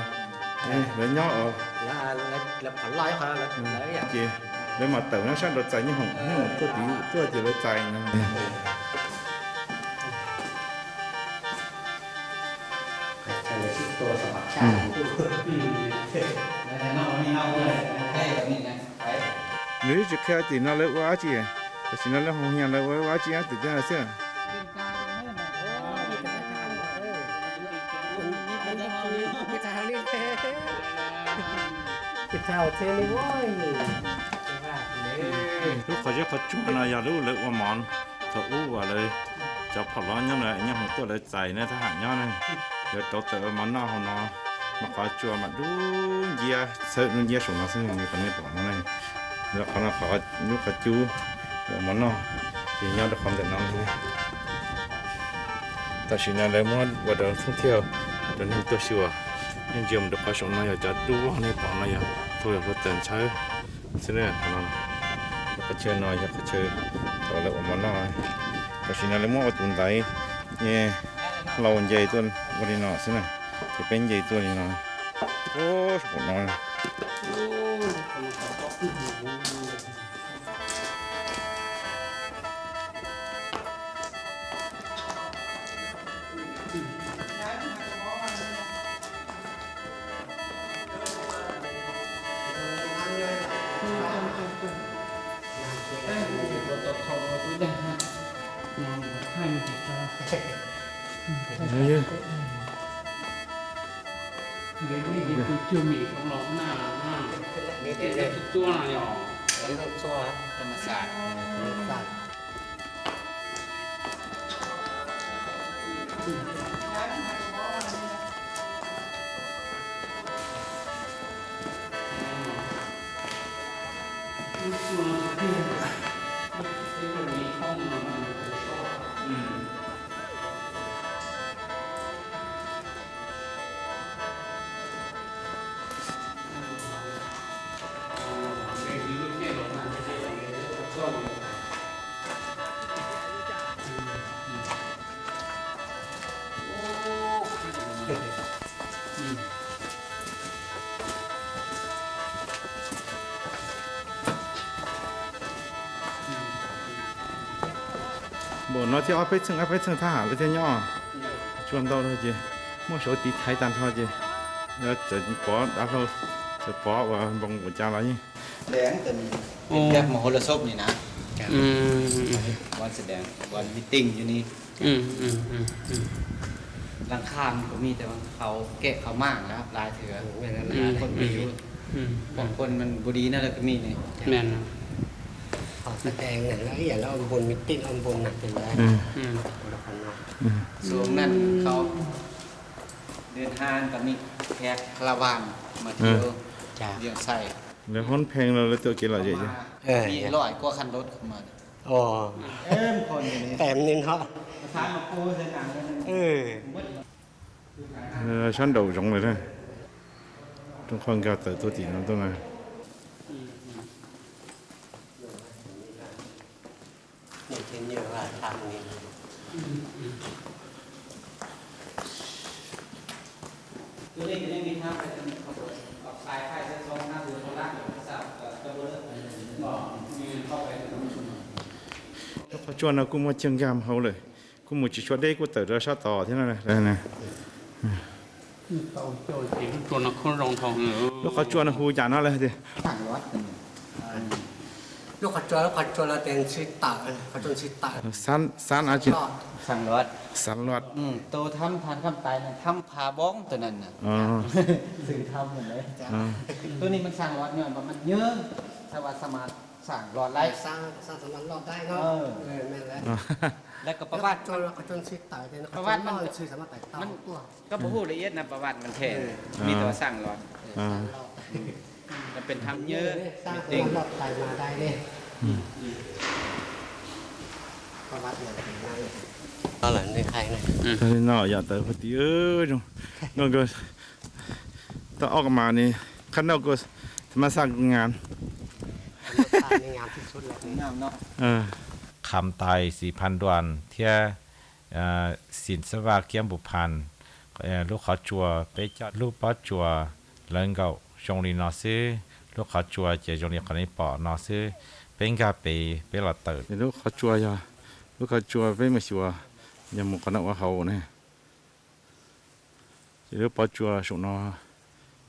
เลยย่อแล้วผ่อนลอยเขาแล้วอย่าง เจเลยมาเติมน้ำชั้นรถใจนี่ของตัวดีตัวจะรถใจนะ ตัวสมัครชาติ แล้วนอกนี่เอาเลยให้แบบนี้นะไป nếu chỉ khai thì nó lấy quá chị thì nó lấy hồng nhàn lấy quá chị thì ra xem พิธานี่เท่พิธาเท่เลยว้ย lúcเขาจะเขาจุนอย่ารู้เลยว่าหมอนเขาอู้ว่าเลยจะพอร้อนยังไงยังหัวตัวเลยใจเนี่ยถ้าหากย้อนเลยเดี๋ยวตัวเต๋อมันน่าหัวนอมาขอจัวมาดูเยียเสือนุ่งเยียสูงมาซึ่งมีคนนี้บอกนั่นเองแล้วเขาขอลูกขจูเดี๋ยวมันน่าที่ย้อนด้วยความเดือดร้อนเลยแต่สิ่งนั้นเลยมันว่าเดินท่องเที่ยวเดินตัวชัวยังเยี่ยมด้วยความสนใจจะดูว่าในป่าในตัวอย่างรถเดินใช้เสนอขนาดก็เชิญหน่อยก็เชิญตัวเล็กออกมาหน่อยก็สิ่งนั้นเลยมั่วตุนไหลเนี่ยเราใหญ่ตัววันนี้หน่อยสินะจะเป็นใหญ่ตัวนี้หน่อยโอ้ปวดน้อยเยอะ นี่คือชื่อมีของเราหน้านี่เป็นตัวอะไรอ๋อ นี่ต้องชัวร์ ธรรมศาสตร์ ตัด มีข้อมูล bộ nó theo áp phép thả với theo nhỏ chuồn đâu thôi chị mua số tí thái tàn thôi chị nó chỉ có đã thôi chỉ có và bằng của cha lấy แดงเป็นแบบมโหรสพนี่นะวันแสดงวันมิทติ้งอยู่นี่หลังคาก็มีแต่ว่าเขาแกะเขามากนะครับลายเถือคนมีอยู่บางคนมันบุรีนั่นแหละก็มีนี่ แม่น ขอแสดงอย่างแล้วอย่าเราบนมิตติ้งบนหนักเป็นไรละครเนาะ ช่วงนั้นเขาเดินทางกับมีแขกคาราวานมาเที่ยว จ้า เลี้ยงไส้ แล้วฮ้อนแพงเราเลยตัวกินละเยอะ มีร้อยกว่าคันรถเข้ามา อ๋อ คนอยู่นี่ แต้มนึงเขา ประธานมาปูเส้นหนังเลย เออ ชั้นđầu rộng rồi đấy trong khoang cao tới tôi chỉ nó tôi này นี่เช่นเยอะว่าทำนี่ ตัวนี้ก็ยังมีทางไปออกสายไฟเส้นทรงหน้าดูตรงล่างสาวจะเบิร์ดบอกมีเข้าไป แล้วเขาชวนเรากูมาเชียงยามเขาเลยกูมาจะชวนได้กูเติร์ดเราชอบต่อที่นั่นเลยนะ thì cho nó không rong thòng nữa แล้วเขาชวนเรากูจานอะไรดิ ต่างวัดกัน ลูกขจรแล้วขจรแล้วเป็นชิตะขจรชิตะ สันอาจิน สั่งวัด สันรอด โตทำทานคำตายนะทำผาบ้องตัวนั้นน่ะ อ๋อ สื่อทำเหมือนเลย อ๋อ ตัวนี้มันสั่งวัดเนี่ยมันเยอะสวัสดิ์สมาร์ทสั่งหลอดไล่ สร้างสำนักรอดได้เนาะแม่นแล้ว แล้วก็ประ วั วั ด ติ จนขจรชิตะเป็นขจรมันชื่อสามารถแต่ต้ตัว ก็บ่ฮู้ละเอียดนะประวัติมันแท้มีแต่ว่าสั่งหลอด อ๋อ มันเป็นทำเยอะ สร้าง มี สำ ติ่ง นักรอดตายมาได้เนี่ยประวัติเนี่ยก็หลังในใครนะ ตอนนี้น่าอยากเติร์ดพอดีจงน้องก็ต้องออกมานี่ขั้นเราก็มาสร้างงาน ในงานที่สุดแล้ว งามเนาะ คำตาย4,000 ดวนเที่ยสินสวาเกียมบุพันลูกเขาจัวไปจอดลูกป้อจัวเลิงเก่าจงรีนอซื้อลูกเขาจัวเจจงรีคนนี้ปอนอซื้อเป็นกาไปหลอดเติร์ด เดี๋ยวเขาจัวยาลูกเขาจัวไปมาชัวยังมุกนักว่าเขาเนี่ยเดี๋ยวปอจัวสุนอ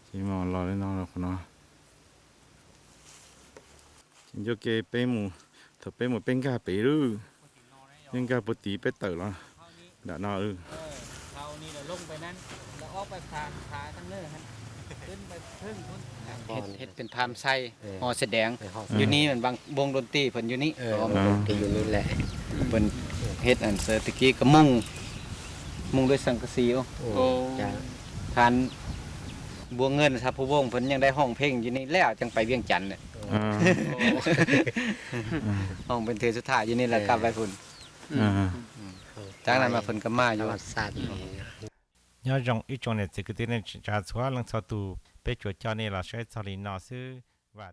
ที่มารอเล่นนอเราคนนอจินโยเกไปหมูถ้าไปหมูเป็นกาไปรื้อเป็นกาปกติไปเติร์ดแล้วด่านอเท่านี้เราลงไปนั้นแล้วออกไปผ่านขาทั้งเนื้อฮะขึ้นไปพึ่งพุ่นเฮ็ดเป็นพามไส้หอแสดงอยู่นี่มันบางวงดนตรีเพิ่นอยู่นี่ ที่อยู่นี่แหละ เพิ่นเฮ็ดอันเซอร์ตะกี้ก็มุงด้วยสังกะสีทานบัวเงินครับผู้วงเพิ่นยังได้ห้องเพลงอยู่นี่แล้วจังไปเวียงจันทน์เนี่ยห้องเป็นเทสุดท้ายอยู่นี่แหละกลับไปพุ่นจากนั้นมาเพิ่นก็มาอยู่ ประวัติศาสตร์ nhớ rằng ít trong này thì cái tên này trả xóa lần sau tù bây giờ cho nên là sẽ xử lý nó sư và